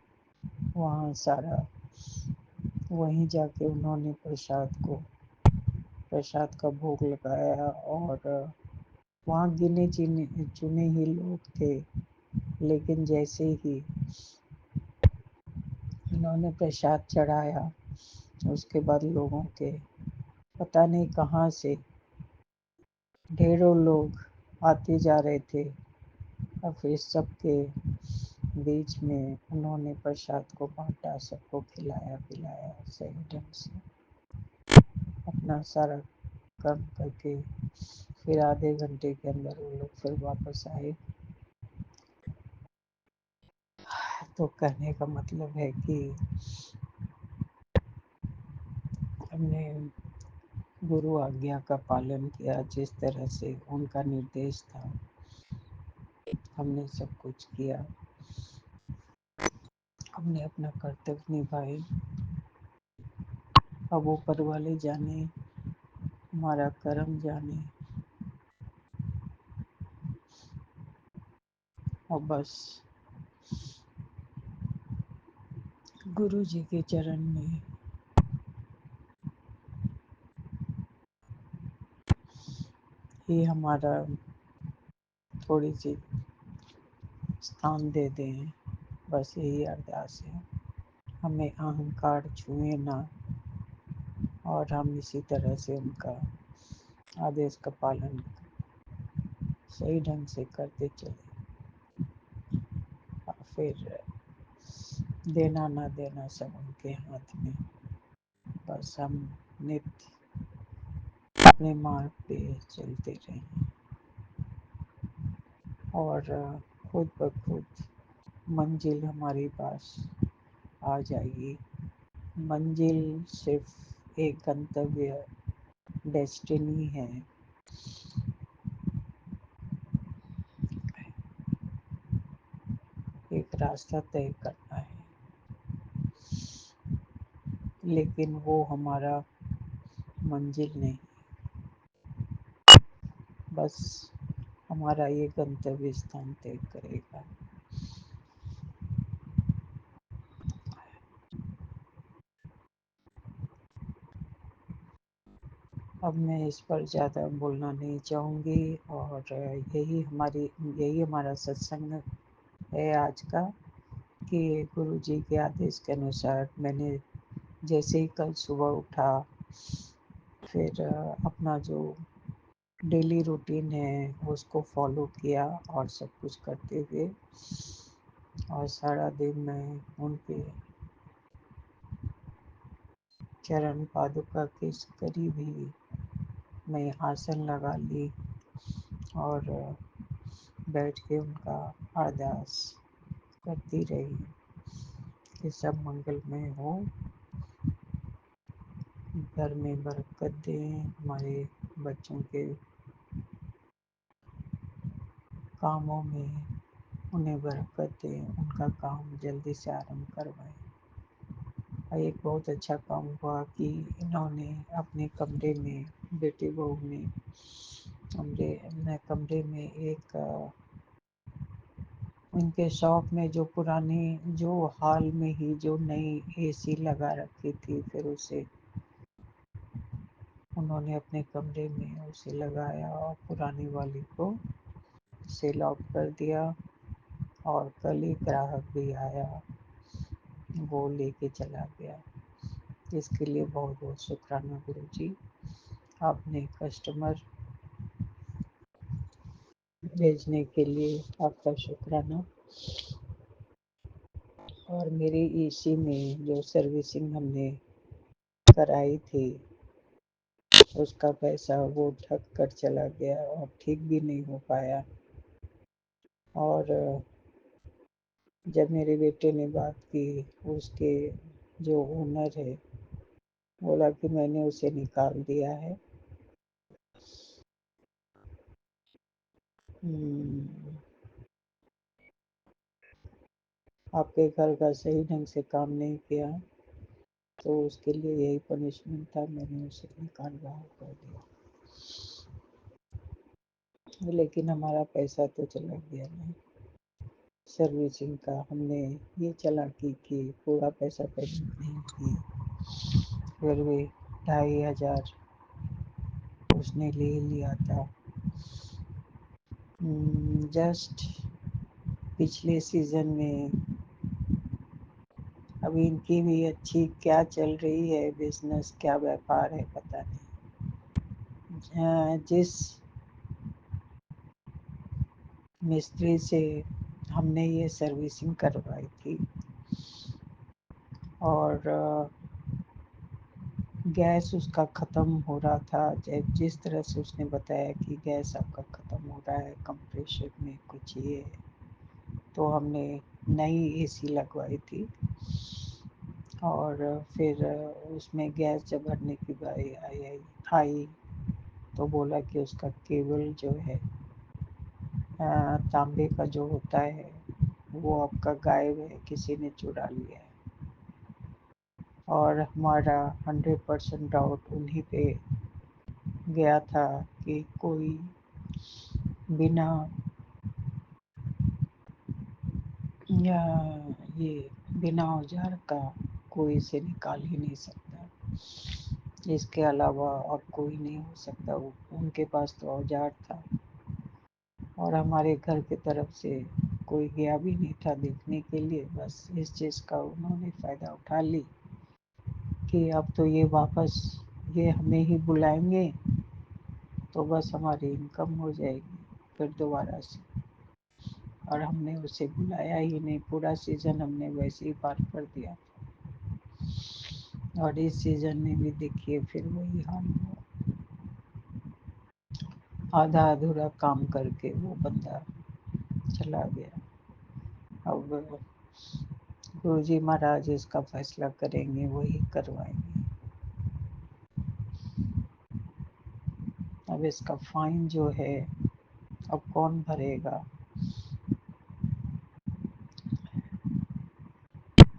वहाँ सारा वहीं जाके उन्होंने प्रसाद का भोग लगाया। और वहाँ गिने चुने ही लोग थे, लेकिन जैसे ही उन्होंने प्रसाद चढ़ाया, उसके बाद लोगों के पता नहीं कहाँ से ढेरों लोग आते जा रहे थे। और फिर सबके बीच में उन्होंने प्रसाद को बांटा, सबको खिलाया पिलाया सही ढंग से। अपना सारा काम करके फिर आधे घंटे के अंदर वो लोग फिर वापस आए। तो कहने का मतलब है कि हमने गुरु आज्ञा का पालन किया, जिस तरह से उनका निर्देश था हमने सब कुछ किया। हमने अपना कर्तव्य निभाए। अब ऊपर वाले जाने, हमारा कर्म जाने। और बस गुरु जी के चरण में ही हमारा थोड़ी सी स्थान दे दें, बस यही अरदास है। हमें अहंकार छुए ना, और हम इसी तरह से उनका आदेश का पालन सही ढंग से करते चले। और फिर देना ना देना सब उनके हाथ में। बस हम नित्य अपने मार्ग पे चलते रहें, और खुद ब खुद मंजिल हमारे पास आ जाएगी। मंजिल सिर्फ एक गंतव्य, डेस्टिनी है। एक रास्ता तय करना है। लेकिन वो हमारा मंजिल नहीं, बस हमारा ये गंतव्य स्थान तय करेगा। अब मैं इस पर ज़्यादा बोलना नहीं चाहूँगी, और यही हमारा सत्संग है आज का, कि गुरु जी के आदेश के अनुसार मैंने जैसे ही कल सुबह उठा, फिर अपना जो डेली रूटीन है उसको फॉलो किया, और सब कुछ करते हुए, और सारा दिन मैं उनके चरण पादुका के करीब ही मैं आसन लगा ली, और बैठ के उनका अरदास करती रही कि सब मंगलमय हो, घर में बरकत दें, हमारे बच्चों के कामों में उन्हें बरकत दें, उनका काम जल्दी से आरंभ करवाएं। और एक बहुत अच्छा काम हुआ कि इन्होंने अपने कमरे में, बेटी बहू ने कमरे में एक उनके शॉप में जो पुरानी, जो हाल में ही जो नई एसी लगा रखी थी, फिर उसे उन्होंने अपने कमरे में उसे लगाया, और पुरानी वाली को सेल आउट कर दिया। और कल ही ग्राहक भी आया, वो लेके चला गया। इसके लिए बहुत बहुत शुक्राना गुरु जी, आपने कस्टमर भेजने के लिए आपका शुक्राना। और मेरी एसी में जो सर्विसिंग हमने कराई थी, उसका पैसा वो ठग कर चला गया, और ठीक भी नहीं हो पाया। और जब मेरे बेटे ने बात की, उसके जो ओनर है बोला कि मैंने उसे निकाल दिया है। आपके घर का सही ढंग से काम नहीं किया, तो उसके लिए यही पनिशमेंट था, मैंने उसे निकाल बाहर कर दिया। लेकिन हमारा पैसा तो चला गया नहीं, सर्विसिंग का हमने ये चालाकी की, पूरा पैसा पेमेंट नहीं किए, फिर भी 2,500 उसने ले लिया था। जस्ट पिछले सीज़न में, अभी इनकी भी अच्छी क्या चल रही है बिजनेस, क्या व्यापार है पता नहीं। जिस मिस्त्री से हमने ये सर्विसिंग करवाई थी, और गैस उसका ख़त्म हो रहा था, जिस तरह से उसने बताया कि गैस आपका ख़त्म हो रहा है, कंप्रेसर में कुछ ये, तो हमने नई एसी लगवाई थी। और फिर उसमें गैस जब भरने की बारी आई, तो बोला कि उसका केबल जो है तांबे का जो होता है, वो आपका गायब है, किसी ने चुरा लिया है। और हमारा 100% डाउट उन्हीं पे गया था कि कोई बिना या ये बिना औजार का कोई इसे निकाल ही नहीं सकता, इसके अलावा और कोई नहीं हो सकता। वो उनके पास तो औजार था, और हमारे घर की तरफ से कोई गया भी नहीं था देखने के लिए। बस इस चीज़ का उन्होंने फ़ायदा उठा ली कि अब तो ये वापस ये हमें ही बुलाएंगे, तो बस हमारी इनकम हो जाएगी फिर दोबारा से। और हमने उसे बुलाया ही नहीं, पूरा सीज़न हमने वैसे ही पार कर दिया। और इस सीज़न में भी देखिए फिर वही हाल हुआ, आधा अधूरा काम करके वो बंदा चला गया। अब गुरु जी महाराज इसका फैसला करेंगे, वही करवाएंगे। अब इसका फाइन जो है, अब कौन भरेगा?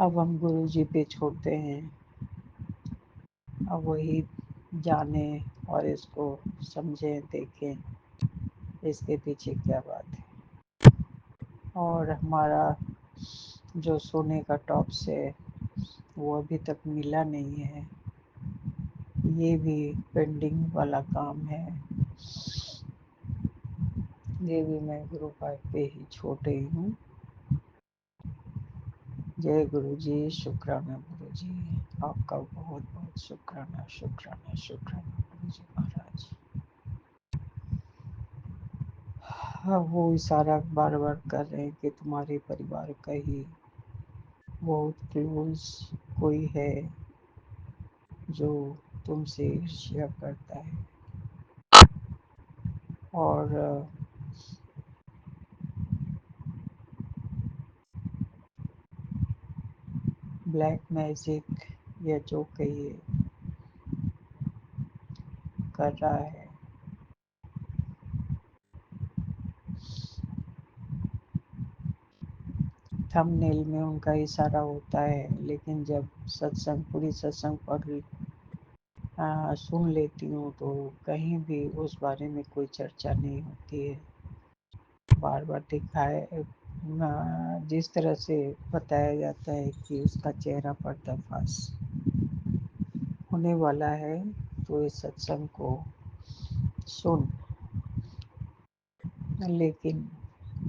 अब हम गुरु जी पे छोड़ते हैं अब वही जाने और इसको समझें, देखें इसके पीछे क्या बात है। और हमारा जो सोने का टॉप्स है वो अभी तक मिला नहीं है, ये भी पेंडिंग वाला काम है। ये भी मैं गुरु पाठ पे ही छोड़ रही हूँ। जय गुरु जी, शुक्राना गुरु जी, आपका बहुत बहुत शुक्राना शुक्राना शुक्राना गुरु जी महाराज। हाँ, वो इशारा बार बार कर रहे हैं कि तुम्हारे परिवार का ही बहुत क्लोज कोई है जो तुमसे ईर्ष्या करता है। और ब्लैक मैजिक या जो कहिए कर रहा है। थंबनेल में उनका इशारा होता है, लेकिन जब सत्संग पूरी सत्संग पढ़ सुन लेती हूँ तो कहीं भी उस बारे में कोई चर्चा नहीं होती है। बार बार दिखाए जिस तरह से बताया जाता है कि उसका चेहरा पर्दाफाश होने वाला है, तो इस सत्संग को सुन, लेकिन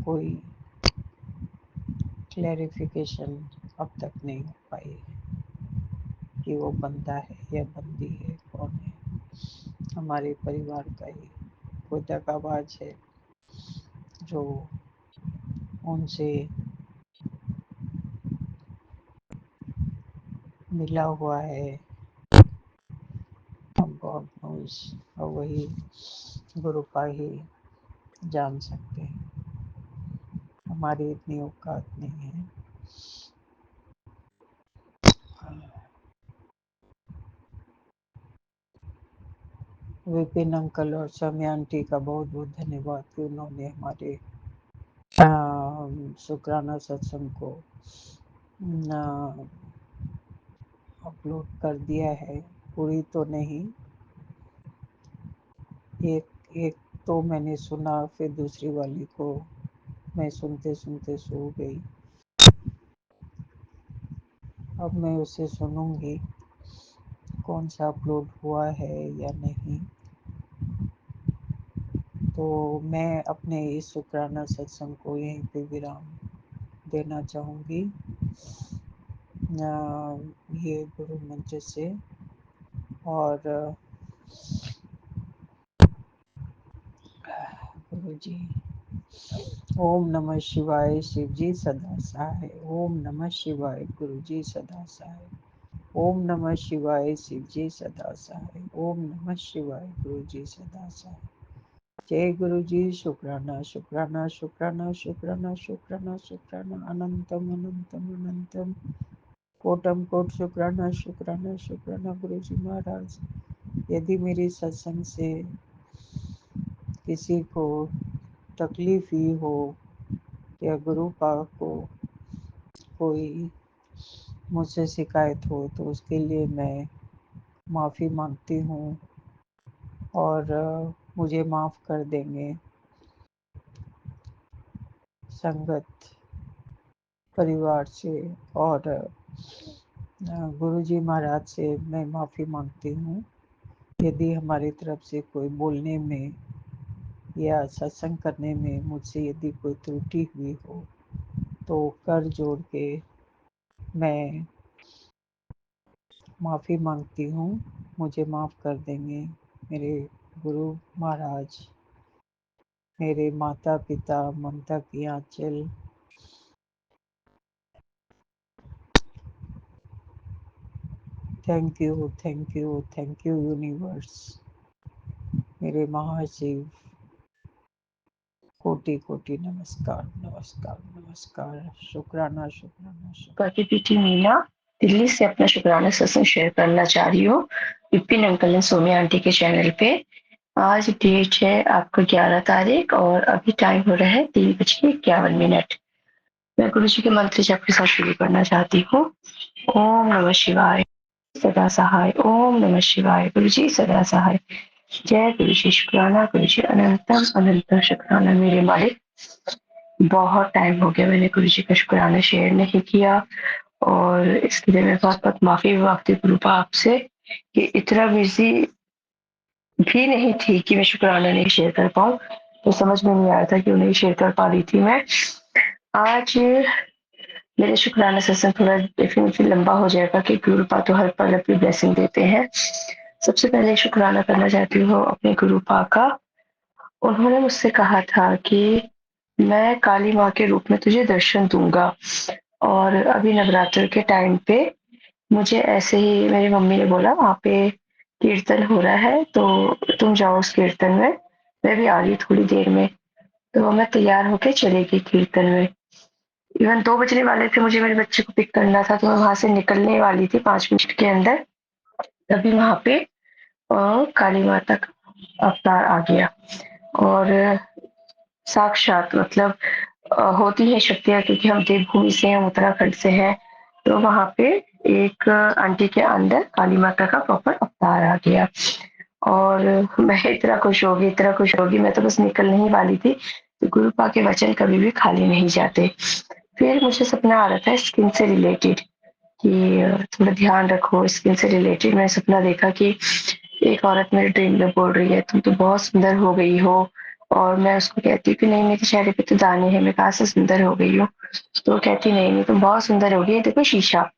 कोई क्लैरिफिकेशन अब तक नहीं हो पाई कि वो बंदा है या बंदी है, कौन है। हमारे परिवार का ही कोई दगाबाज है जो उनसे मिला हुआ है। गॉड नोज, और वही गुरु का ही जान सकते हैं, हमारी इतनी औकात नहीं है। विपिन अंकल और सौम्या आंटी का बहुत बहुत धन्यवाद कि उन्होंने हमारे शुक्राना सत्संग को अपलोड कर दिया है। पूरी तो नहीं, एक एक तो मैंने सुना, फिर दूसरी वाली को मैं सुनते सुनते सो गई। अब मैं उसे सुनूंगी कौन सा अपलोड हुआ है या नहीं। तो मैं अपने इस शुक्राना सत्संग को यहीं पे विराम देना चाहूँगी ये गुरु मंत्र से। और गुरु जी, ओम नमः शिवाय, शिव जी सदा सहाय। ओम नमः शिवाय, गुरु जी सदा सहाय। ओम नमः शिवाय, शिव जी सदा सहाय। ओम नमः शिवाय, गुरु जी सदा सहाय। जय गुरु जी, शुक्राना शुक्राना शुक्राना शुक्राना शुक्राना शुक्राना अनंतम अनंतम अनंतम कोटम कोट शुक्राना शुक्राना शुक्राना गुरु जी महाराज। यदि मेरी सत्संग से किसी को तकलीफ ही हो या गुरु पाक को कोई मुझसे शिकायत हो, तो उसके लिए मैं माफ़ी मांगती हूँ और मुझे माफ़ कर देंगे। संगत परिवार से और गुरु जी महाराज से मैं माफ़ी मांगती हूँ यदि हमारी तरफ से कोई बोलने में या सत्संग करने में मुझसे यदि कोई त्रुटि हुई हो, तो कर जोड़ के मैं माफ़ी मांगती हूँ। मुझे माफ़ कर देंगे मेरे गुरु महाराज, मेरे माता पिता, ममता की आंचल। Thank you thank you thank you universe, मेरे महाशिव, कोटि कोटि नमस्कार नमस्कार नमस्कार। शुक्राना शुक्राना शुक्राना। करके पीटी मीना दिल्ली से अपना शुक्राना सत्संग शेयर करना चाह रही हूँ विपिन अंकल ने सोमिया आंटी के चैनल पे। आज डेट है आपका 11 तारीख और अभी टाइम हो रहा है 3:51। मैं गुरु जी के मंत्र जप के साथ शुरू करना चाहती हूँ। ओम नमः शिवाय। सदा सहाय। ओम नमः शिवाय। गुरु जी सदा सहाय। जय गुरु जी। शुक्राना गुरु जी। अनंतम अनंतम शुक्राना मेरे मालिक। बहुत टाइम हो गया मैंने गुरु जी का शुक्राना शेयर नहीं किया, और इसके लिए मैं बहुत बहुत माफी भी मांगती हूँ गुरुपा आपसे कि इतना बिजी भी नहीं थी कि मैं शुक्राना नहीं शेयर कर पाऊँ। तो समझ में नहीं आया था कि उन्हें शेयर कर पा रही थी मैं। आज मेरे शुक्राना सत्संग थोड़ा डेफिनेटली लंबा हो जाएगा क्योंकि गुरुपा तो हर पल अपनी ब्लेसिंग देते हैं। सबसे पहले शुक्राना करना चाहती हूँ अपने गुरुपा का। उन्होंने मुझसे कहा था कि मैं काली माँ के रूप में तुझे दर्शन दूंगा, और अभी नवरात्र के टाइम पे मुझे ऐसे ही मेरी मम्मी ने बोला वहाँ पे कीर्तन हो रहा है तो तुम जाओ उस कीर्तन में, मैं भी आ रही हूँ थोड़ी देर में। तो मैं तैयार होके चली गई कीर्तन में। इवन 2 बजने वाले थे, मुझे मेरे बच्चे को पिक करना था, तो मैं वहां से निकलने वाली थी 5 मिनट के अंदर। तभी वहां पे काली माता का अवतार आ गया, और साक्षात मतलब होती है शक्तियाँ, क्योंकि हम देवभूमि से हैं, हम उत्तराखंड से हैं। तो वहां पे एक आंटी के अंदर काली माता का प्रॉपर अवतार आ गया, और मैं इतना खुश होगी, इतना खुश होगी, मैं तो बस निकलने ही वाली थी। तो गुरुपा के वचन कभी भी खाली नहीं जाते। फिर मुझे सपना आ रहा था स्किन से रिलेटेड कि थोड़ा ध्यान रखो स्किन से रिलेटेड। मैंने सपना देखा कि एक औरत मेरे ड्रीम में बोल रही है तुम तो बहुत सुंदर हो गई हो, और मैं उसको कहती हूँ कि नहीं मेरे चेहरे पे तो दाने हैं, मैं कहाँ से सुंदर हो गई हूँ। तो वो कहती नहीं नहीं तुम बहुत सुंदर हो गई, देखो शीशा।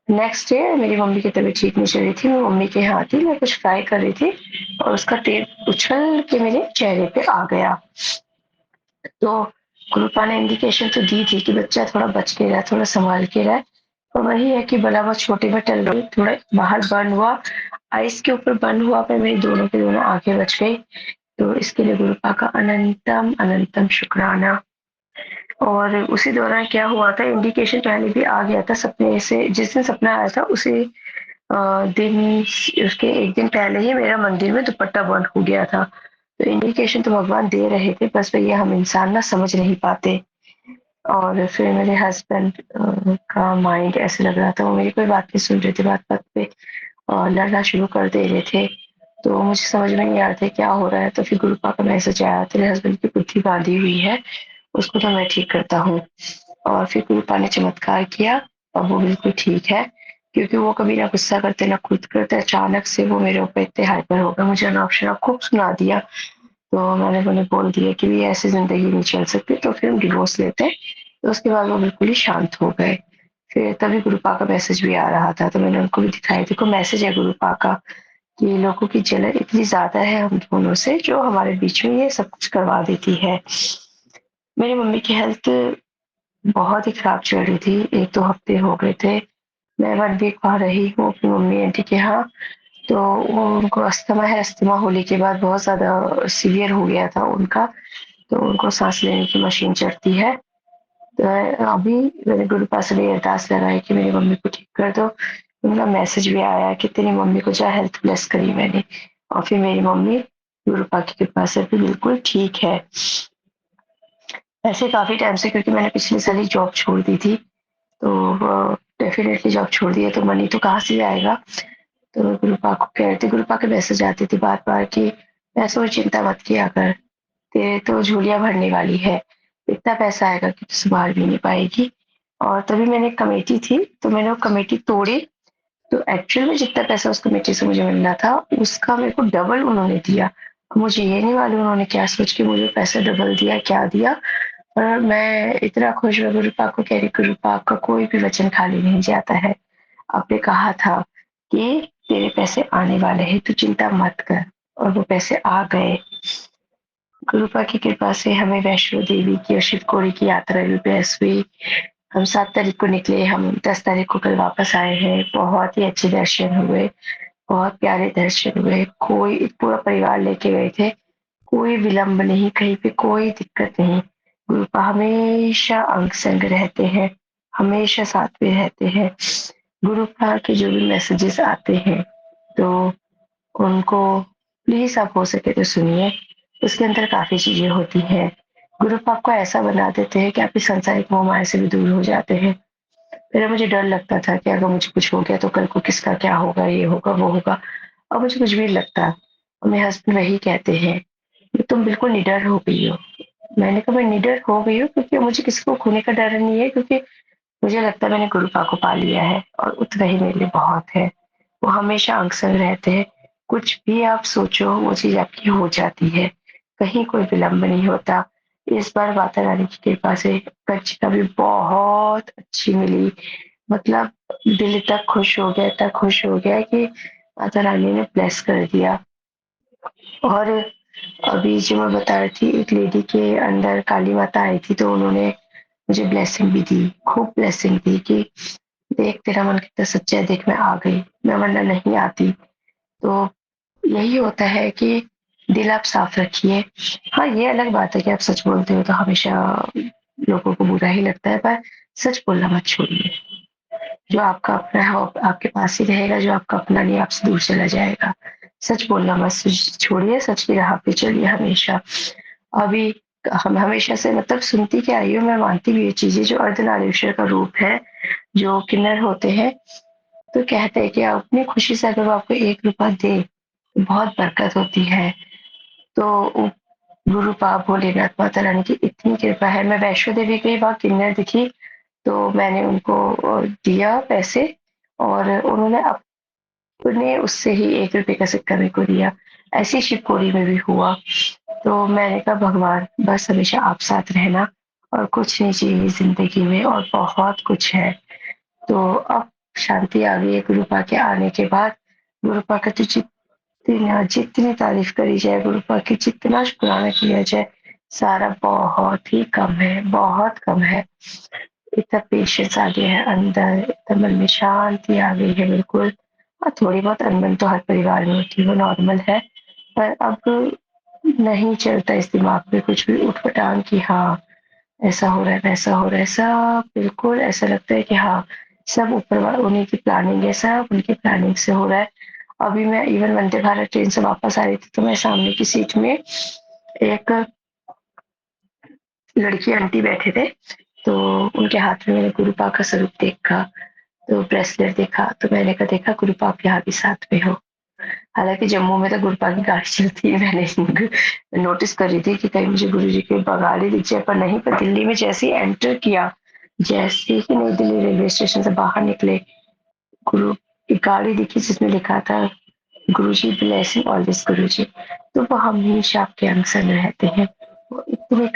नेक्स्ट डे मेरी मम्मी की तबीयत ठीक नहीं चल रही थी, मैं मम्मी के यहाँ थी, मैं कुछ फ्राई कर रही थी, और उसका तेल उछल के मेरे चेहरे पे आ गया। तो गुरुपा ने इंडिकेशन तो दी थी कि बच्चा थोड़ा बच के रहे, थोड़ा संभाल के रहे। और वही है कि भला बहुत छोटे में टल गई, थोड़ा बाहर बर्न हुआ, आइस के ऊपर बर्न हुआ, पर मेरी दोनों की दोनों आंखें बच गई। तो इसके लिए गुरुपा का अनंतम अनंतम शुक्राना। और उसी दौरान क्या हुआ था, इंडिकेशन पहले भी आ गया था सपने से। जिस दिन सपना आया था उसी दिन, उसके एक दिन पहले ही मेरा मंदिर में दुपट्टा बंद हो गया था। तो इंडिकेशन तो भगवान दे रहे थे, बस भैया हम इंसान ना समझ नहीं पाते। और फिर मेरे हस्बैंड का माइंड ऐसे लग रहा था, वो मेरी कोई बात नहीं सुन रहे थे, बात बात पे लड़ना शुरू कर दे रहे थे। तो मुझे समझ में नहीं आ रहा था क्या हो रहा है। तो फिर गुरुपा का मैसेज आया, तेरे हस्बैंड की बुद्धि बांधी हुई है, उसको तो मैं ठीक करता हूँ। और फिर गुरुपा ने चमत्कार किया, और वो बिल्कुल ठीक है, क्योंकि वो कभी ना गुस्सा करते ना खुद करते। अचानक से वो मेरे ऊपर इतने हाइपर हो गए, मुझे अनाप खूब सुना दिया। तो मैंने उन्हें बोल दिया कि ये ऐसी जिंदगी नहीं चल सकती, तो फिर हम डिवोर्स लेते हैं। तो उसके बाद वो बिल्कुल ही शांत हो गए। फिर तभी गुरुपा का मैसेज भी आ रहा था, तो मैंने उनको भी दिखाया, देखो मैसेज है गुरुपा का कि लोगों की जलन इतनी ज्यादा है हम दोनों से, जो हमारे बीच में ये सब कुछ करवा देती है। मेरी मम्मी की हेल्थ बहुत ही खराब चल रही थी, 1-2 हफ्ते हो गए थे। मैं 1 वीक वहाँ रही हूँ अपनी मम्मी आंटी के यहाँ। तो वो उनको अस्थमा है, अस्थमा होने के बाद बहुत ज़्यादा सीवियर हो गया था उनका, तो उनको सांस लेने की मशीन चढ़ती है। तो अभी मैंने गुरुपा से भी अरदास लगाई कि मेरी मम्मी को ठीक कर दो। उनका मैसेज भी आया कि तेरी मम्मी को जो हेल्थ ब्लेस करी मैंने, और फिर मेरी मम्मी गुरुपा की कृपा से भी बिल्कुल ठीक है। ऐसे काफ़ी टाइम से, क्योंकि मैंने पिछले साल ही जॉब छोड़ दी थी, तो डेफ़िनेटली जॉब छोड़ दी है तो मनी तो कहाँ से आएगा। तो गुरुपा को कह रही थी, गुरुपा के मैसेज आते थे बार-बार कि पैसों की चिंता मत किया कर, तेरे तो झोलियाँ भरने वाली है, इतना पैसा आएगा कि तू सँभाल भी नहीं पाएगी। और तभी मैंने एक कमेटी थी, तो मैंने वो कमेटी तोड़ी। तो एक्चुअल में जितना पैसा उस कमेटी से मुझे मिलना था, उसका मेरे को डबल उन्होंने दिया। अब मुझे ये नहीं मालूम उन्होंने क्या सोच के मुझे पैसा डबल दिया, क्या दिया। और मैं इतना खुश हुई, गुरुपा को कह रही, गुरुपा आपका कोई भी वचन खाली नहीं जाता है। आपने कहा था कि तेरे पैसे आने वाले हैं, तू चिंता मत कर, और वो पैसे आ गए। गुरुपा की कृपा से हमें वैष्णो देवी की और शिवखोड़ी की यात्रा भी बेस हुई। हम 7 तारीख को निकले, हम 10 तारीख को कल वापस आए हैं। बहुत ही अच्छे दर्शन हुए, बहुत प्यारे दर्शन हुए। कोई पूरा परिवार लेके गए थे, कोई विलंब नहीं, कहीं पे कोई दिक्कत नहीं। गुरुपा हमेशा अंग संग रहते हैं, हमेशा साथ में रहते हैं। गुरुपा के जो भी मैसेजेस आते हैं, तो उनको प्लीज आप हो सके तो सुनिए। उसके अंदर काफी चीजें होती हैं। ग्रुप आपको ऐसा बना देते हैं कि आप इस सांसारिक मोह माया से भी दूर हो जाते हैं। पहले मुझे डर लगता था कि अगर मुझे कुछ हो गया तो कल को किसका क्या होगा, ये होगा, वो होगा। अब मुझे कुछ भी नहीं लगता और मेरे हस्बैंड वही कहते हैं कि तुम बिल्कुल निडर हो गई हो। मैंने कहा मैं निडर हो गई हूँ क्योंकि मुझे किसी को खोने का डर नहीं है, क्योंकि मुझे लगता है मैंने गुरु पा को पा लिया है और उतना ही मेरे लिए बहुत है। वो हमेशा अंग संग रहते हैं, कुछ भी आप सोचो वो चीज़ आपकी हो जाती है, कहीं कोई विलम्ब नहीं होता। इस बार माता रानी की कृपा से परीक्षा भी बहुत अच्छी मिली, मतलब दिल इतना खुश हो गया, इतना खुश हो गया कि माता रानी ने ब्लेस कर दिया। और अभी जो मैं बता रही थी, एक लेडी के अंदर काली माता आई थी तो उन्होंने मुझे ब्लेसिंग भी दी, खूब ब्लेसिंग दी कि देख तेरा मन कितना सच्चा है, देख मैं आ गई, मैं वरना नहीं आती। तो यही होता है कि दिल आप साफ रखिए। हाँ, ये अलग बात है कि आप सच बोलते हो तो हमेशा लोगों को बुरा ही लगता है, पर सच बोलना मत छोड़िए। जो आपका अपना है वो आपके पास ही रहेगा, जो आपका अपना नहीं आपसे दूर चला जाएगा। सच बोलना मत छोड़िए, सच की राह पे चलिए हमेशा। अभी हम हमेशा से मतलब सुनती क्या आई हूँ, मैं मानती भी ये चीज़ें, जो अर्धनारीश्वर का रूप है, जो किन्नर होते हैं, तो कहते हैं कि आप अपनी खुशी से अगर वो आपको ₹1 दे, तो बहुत बरकत होती है। तो गुरु पाप भोलेनाथ माता रानी की इतनी कृपा है। मैं वैष्णो देवी गई, वहाँ किन्नर दिखी, तो मैंने उनको दिया पैसे और उन्होंने अपने उससे ही ₹1 का सिक्का मेरे को दिया। ऐसे ही शिवपुरी में भी हुआ। तो मैंने कहा भगवान बस हमेशा आप साथ रहना और कुछ नहीं चाहिए ज़िंदगी में, और बहुत कुछ है। तो अब शांति आ गई है गुरुपा के आने के बाद। गुरुपा का तो जितनी तारीफ करी जाए गुरुपा की, जितना शुक्राना किया जाए, सारा बहुत ही कम है, बहुत कम है। इतना पेशेंस आ गया है अंदर, इतना मन में शांति आ गई है बिल्कुल। हाँ, थोड़ी बहुत अनबन तो हर परिवार में होती है, वो नॉर्मल है। पर अब नहीं चलता इस दिमाग में कुछ भी ऊट-पटांग कि हाँ, ऐसा हो रहा है, वैसा हो रहा है। सब बिल्कुल ऐसा लगता है कि हाँ, सब ऊपर उन्हीं की प्लानिंग है, सब उनकी प्लानिंग से हो रहा है। अभी मैं इवन वंदे भारत ट्रेन से वापस आ रही थी, तो मैं सामने की सीट में एक लड़की आंटी बैठे थे, तो उनके हाथ में मैंने गुरुपा का स्वरूप देखा, तो ब्रेसलेट देखा, तो मैंने कहा देखा गुरुपा आप यहाँ भी साथ में हो। हालाँकि जम्मू में तो गुरुपा की गाड़ी चलती है, मैंने नोटिस कर रही थी कि कहीं मुझे गुरुजी की गाड़ी दिख जाए, पर नहीं, पर दिल्ली में जैसे ही एंटर किया, जैसे ही नई दिल्ली रेलवे स्टेशन से बाहर निकले, गुरु की गाड़ी दिखी जिसमें लिखा था गुरुजी ब्लेसिंग ऑलवेज गुरुजी। तो वो हमेशा आपके अंग संग रहते हैं। वो इतने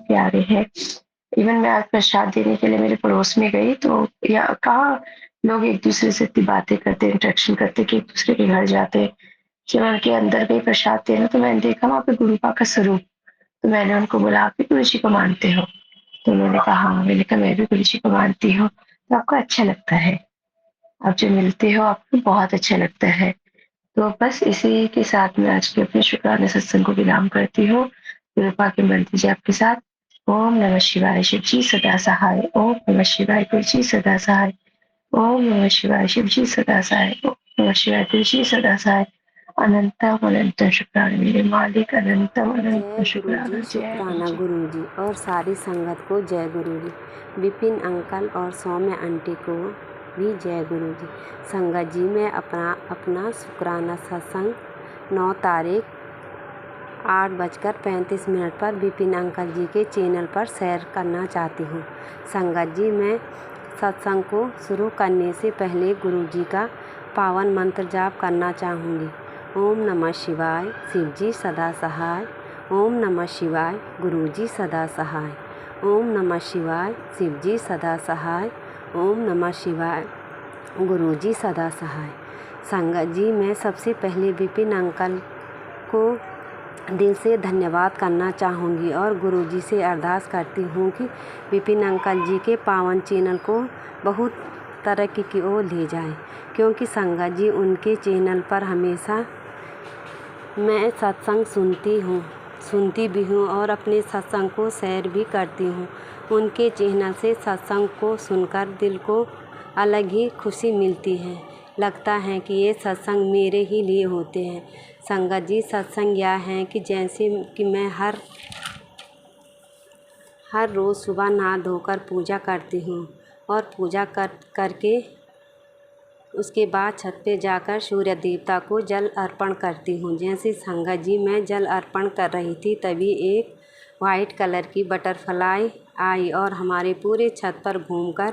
प्यारे हैं। इवन मैं आज प्रसाद देने के लिए मेरे पड़ोस में गई, तो या कहाँ लोग एक दूसरे से इतनी बातें करते, इंटरेक्शन करते कि एक दूसरे के घर जाते। जब मैं उनके अंदर गई प्रसाद देने, तो मैंने देखा वहाँ पे गुरुपा का स्वरूप। तो मैंने उनको बोला आप भी गुरु जी को मानते हो? तो उन्होंने कहा हाँ। मैंने कहा मैं भी गुरु जी को मानती हूँ। तो आपको अच्छा लगता है, आप जब मिलते हो आपको बहुत अच्छा लगता है। तो बस इसी के साथ मैं आज के अपने शुक्राने सत्संग को विराम करती हूँ। कृपा की मर्जी जी आपके साथ। ओम नमः शिवाय, शिव जी सदा सहाय। ओम नमः शिवाय, गुरु जी सदा सहाय। ओम नमः शिवाय, शिव जी सदा सहाय। ओम नमः शिवाय, गुरु जी सदा सहाय। अनंतम अनंत शुक्राना मेरे मालिक, अनंतम अनंत जय गुरु जी, शुक्राना। जय गुरु शुक्राना जी। गुरु जी और सारी संगत को जय गुरु जी। विपिन अंकल और सौम्य आंटी को भी जय गुरु जी। संगत जी, मैं अपना शुक्राना सत्संग 9 तारीख 8:35 पर विपिन अंकल जी के चैनल पर शेयर करना चाहती हूँ। संगत जी, मैं सत्संग को शुरू करने से पहले गुरु जी का पावन मंत्र जाप करना चाहूँगी। ओम नमः शिवाय, शिव जी सदा सहाय। ओम नमः शिवाय, गुरु जी सदा सहाय। ओम नमः शिवाय, शिव जी सदा सहाय। ओम नमः शिवाय, गुरु जी सदा सहाय। संगत जी, मैं सबसे पहले विपिन अंकल को दिल से धन्यवाद करना चाहूँगी और गुरु जी से अरदास करती हूँ कि विपिन अंकल जी के पावन चैनल को बहुत तरक्की की ओर ले जाएं, क्योंकि संगत जी उनके चैनल पर हमेशा मैं सत्संग सुनती भी हूँ और अपने सत्संग को शेयर भी करती हूँ। उनके चैनल से सत्संग को सुनकर दिल को अलग ही खुशी मिलती है। लगता है कि ये सत्संग मेरे ही लिए होते हैं। संगत जी, सत्संग यह है कि जैसे कि मैं हर रोज़ सुबह नहा धोकर पूजा करती हूँ और पूजा करके उसके बाद छत पे जाकर सूर्य देवता को जल अर्पण करती हूँ। जैसे संगत जी मैं जल अर्पण कर रही थी तभी एक वाइट कलर की बटरफ्लाई आई और हमारे पूरे छत पर घूमकर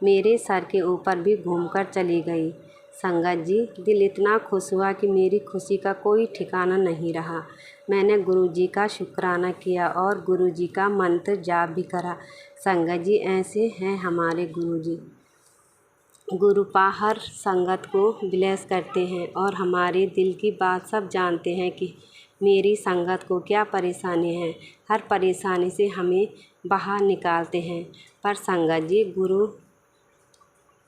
मेरे सर के ऊपर भी घूमकर चली गई। संगत जी दिल इतना खुश हुआ कि मेरी खुशी का कोई ठिकाना नहीं रहा। मैंने गुरुजी का शुक्राना किया और गुरुजी का मंत्र जाप भी करा। संगत जी ऐसे हैं हमारे गुरुजी। गुरुपा हर संगत को ब्लेस करते हैं और हमारे दिल की बात सब जानते हैं कि मेरी संगत को क्या परेशानी है। हर परेशानी से हमें बाहर निकालते हैं। पर संगत जी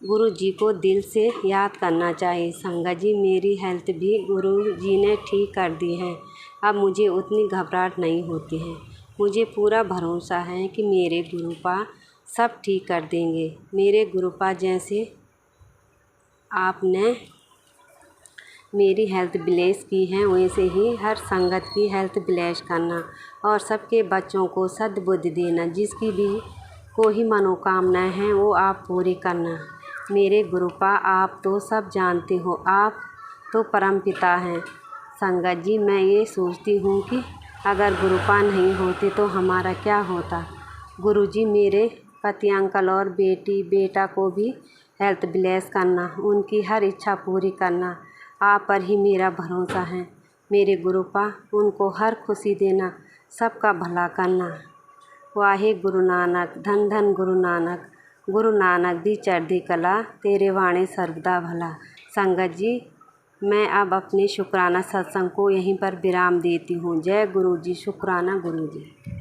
गुरु जी को दिल से याद करना चाहिए। संगत जी मेरी हेल्थ भी गुरु जी ने ठीक कर दी है। अब मुझे उतनी घबराहट नहीं होती है। मुझे पूरा भरोसा है कि मेरे गुरुपा सब ठीक कर देंगे। मेरे गुरुपा जैसे आपने मेरी हेल्थ ब्लेस की है वैसे ही हर संगत की हेल्थ ब्लेस करना और सबके बच्चों को सद्बुद्धि देना। जिसकी भी कोई मनोकामना है वो आप पूरी करना। मेरे गुरुपा आप तो सब जानते हो, आप तो परमपिता हैं। संगत जी मैं ये सोचती हूँ कि अगर गुरुपा नहीं होते तो हमारा क्या होता। गुरुजी मेरे पति अंकल और बेटा को भी हेल्थ ब्लेस करना, उनकी हर इच्छा पूरी करना। आप पर ही मेरा भरोसा है। मेरे गुरुपा उनको हर खुशी देना, सबका भला करना। वाहे गुरु नानक धन धन गुरु नानक दी चढ़दी कला, तेरे वाणे सर्वदा भला। संगत जी मैं अब अपने शुक्राना सत्संग को यहीं पर विराम देती हूँ। जय गुरु जी। शुक्राना गुरु जी।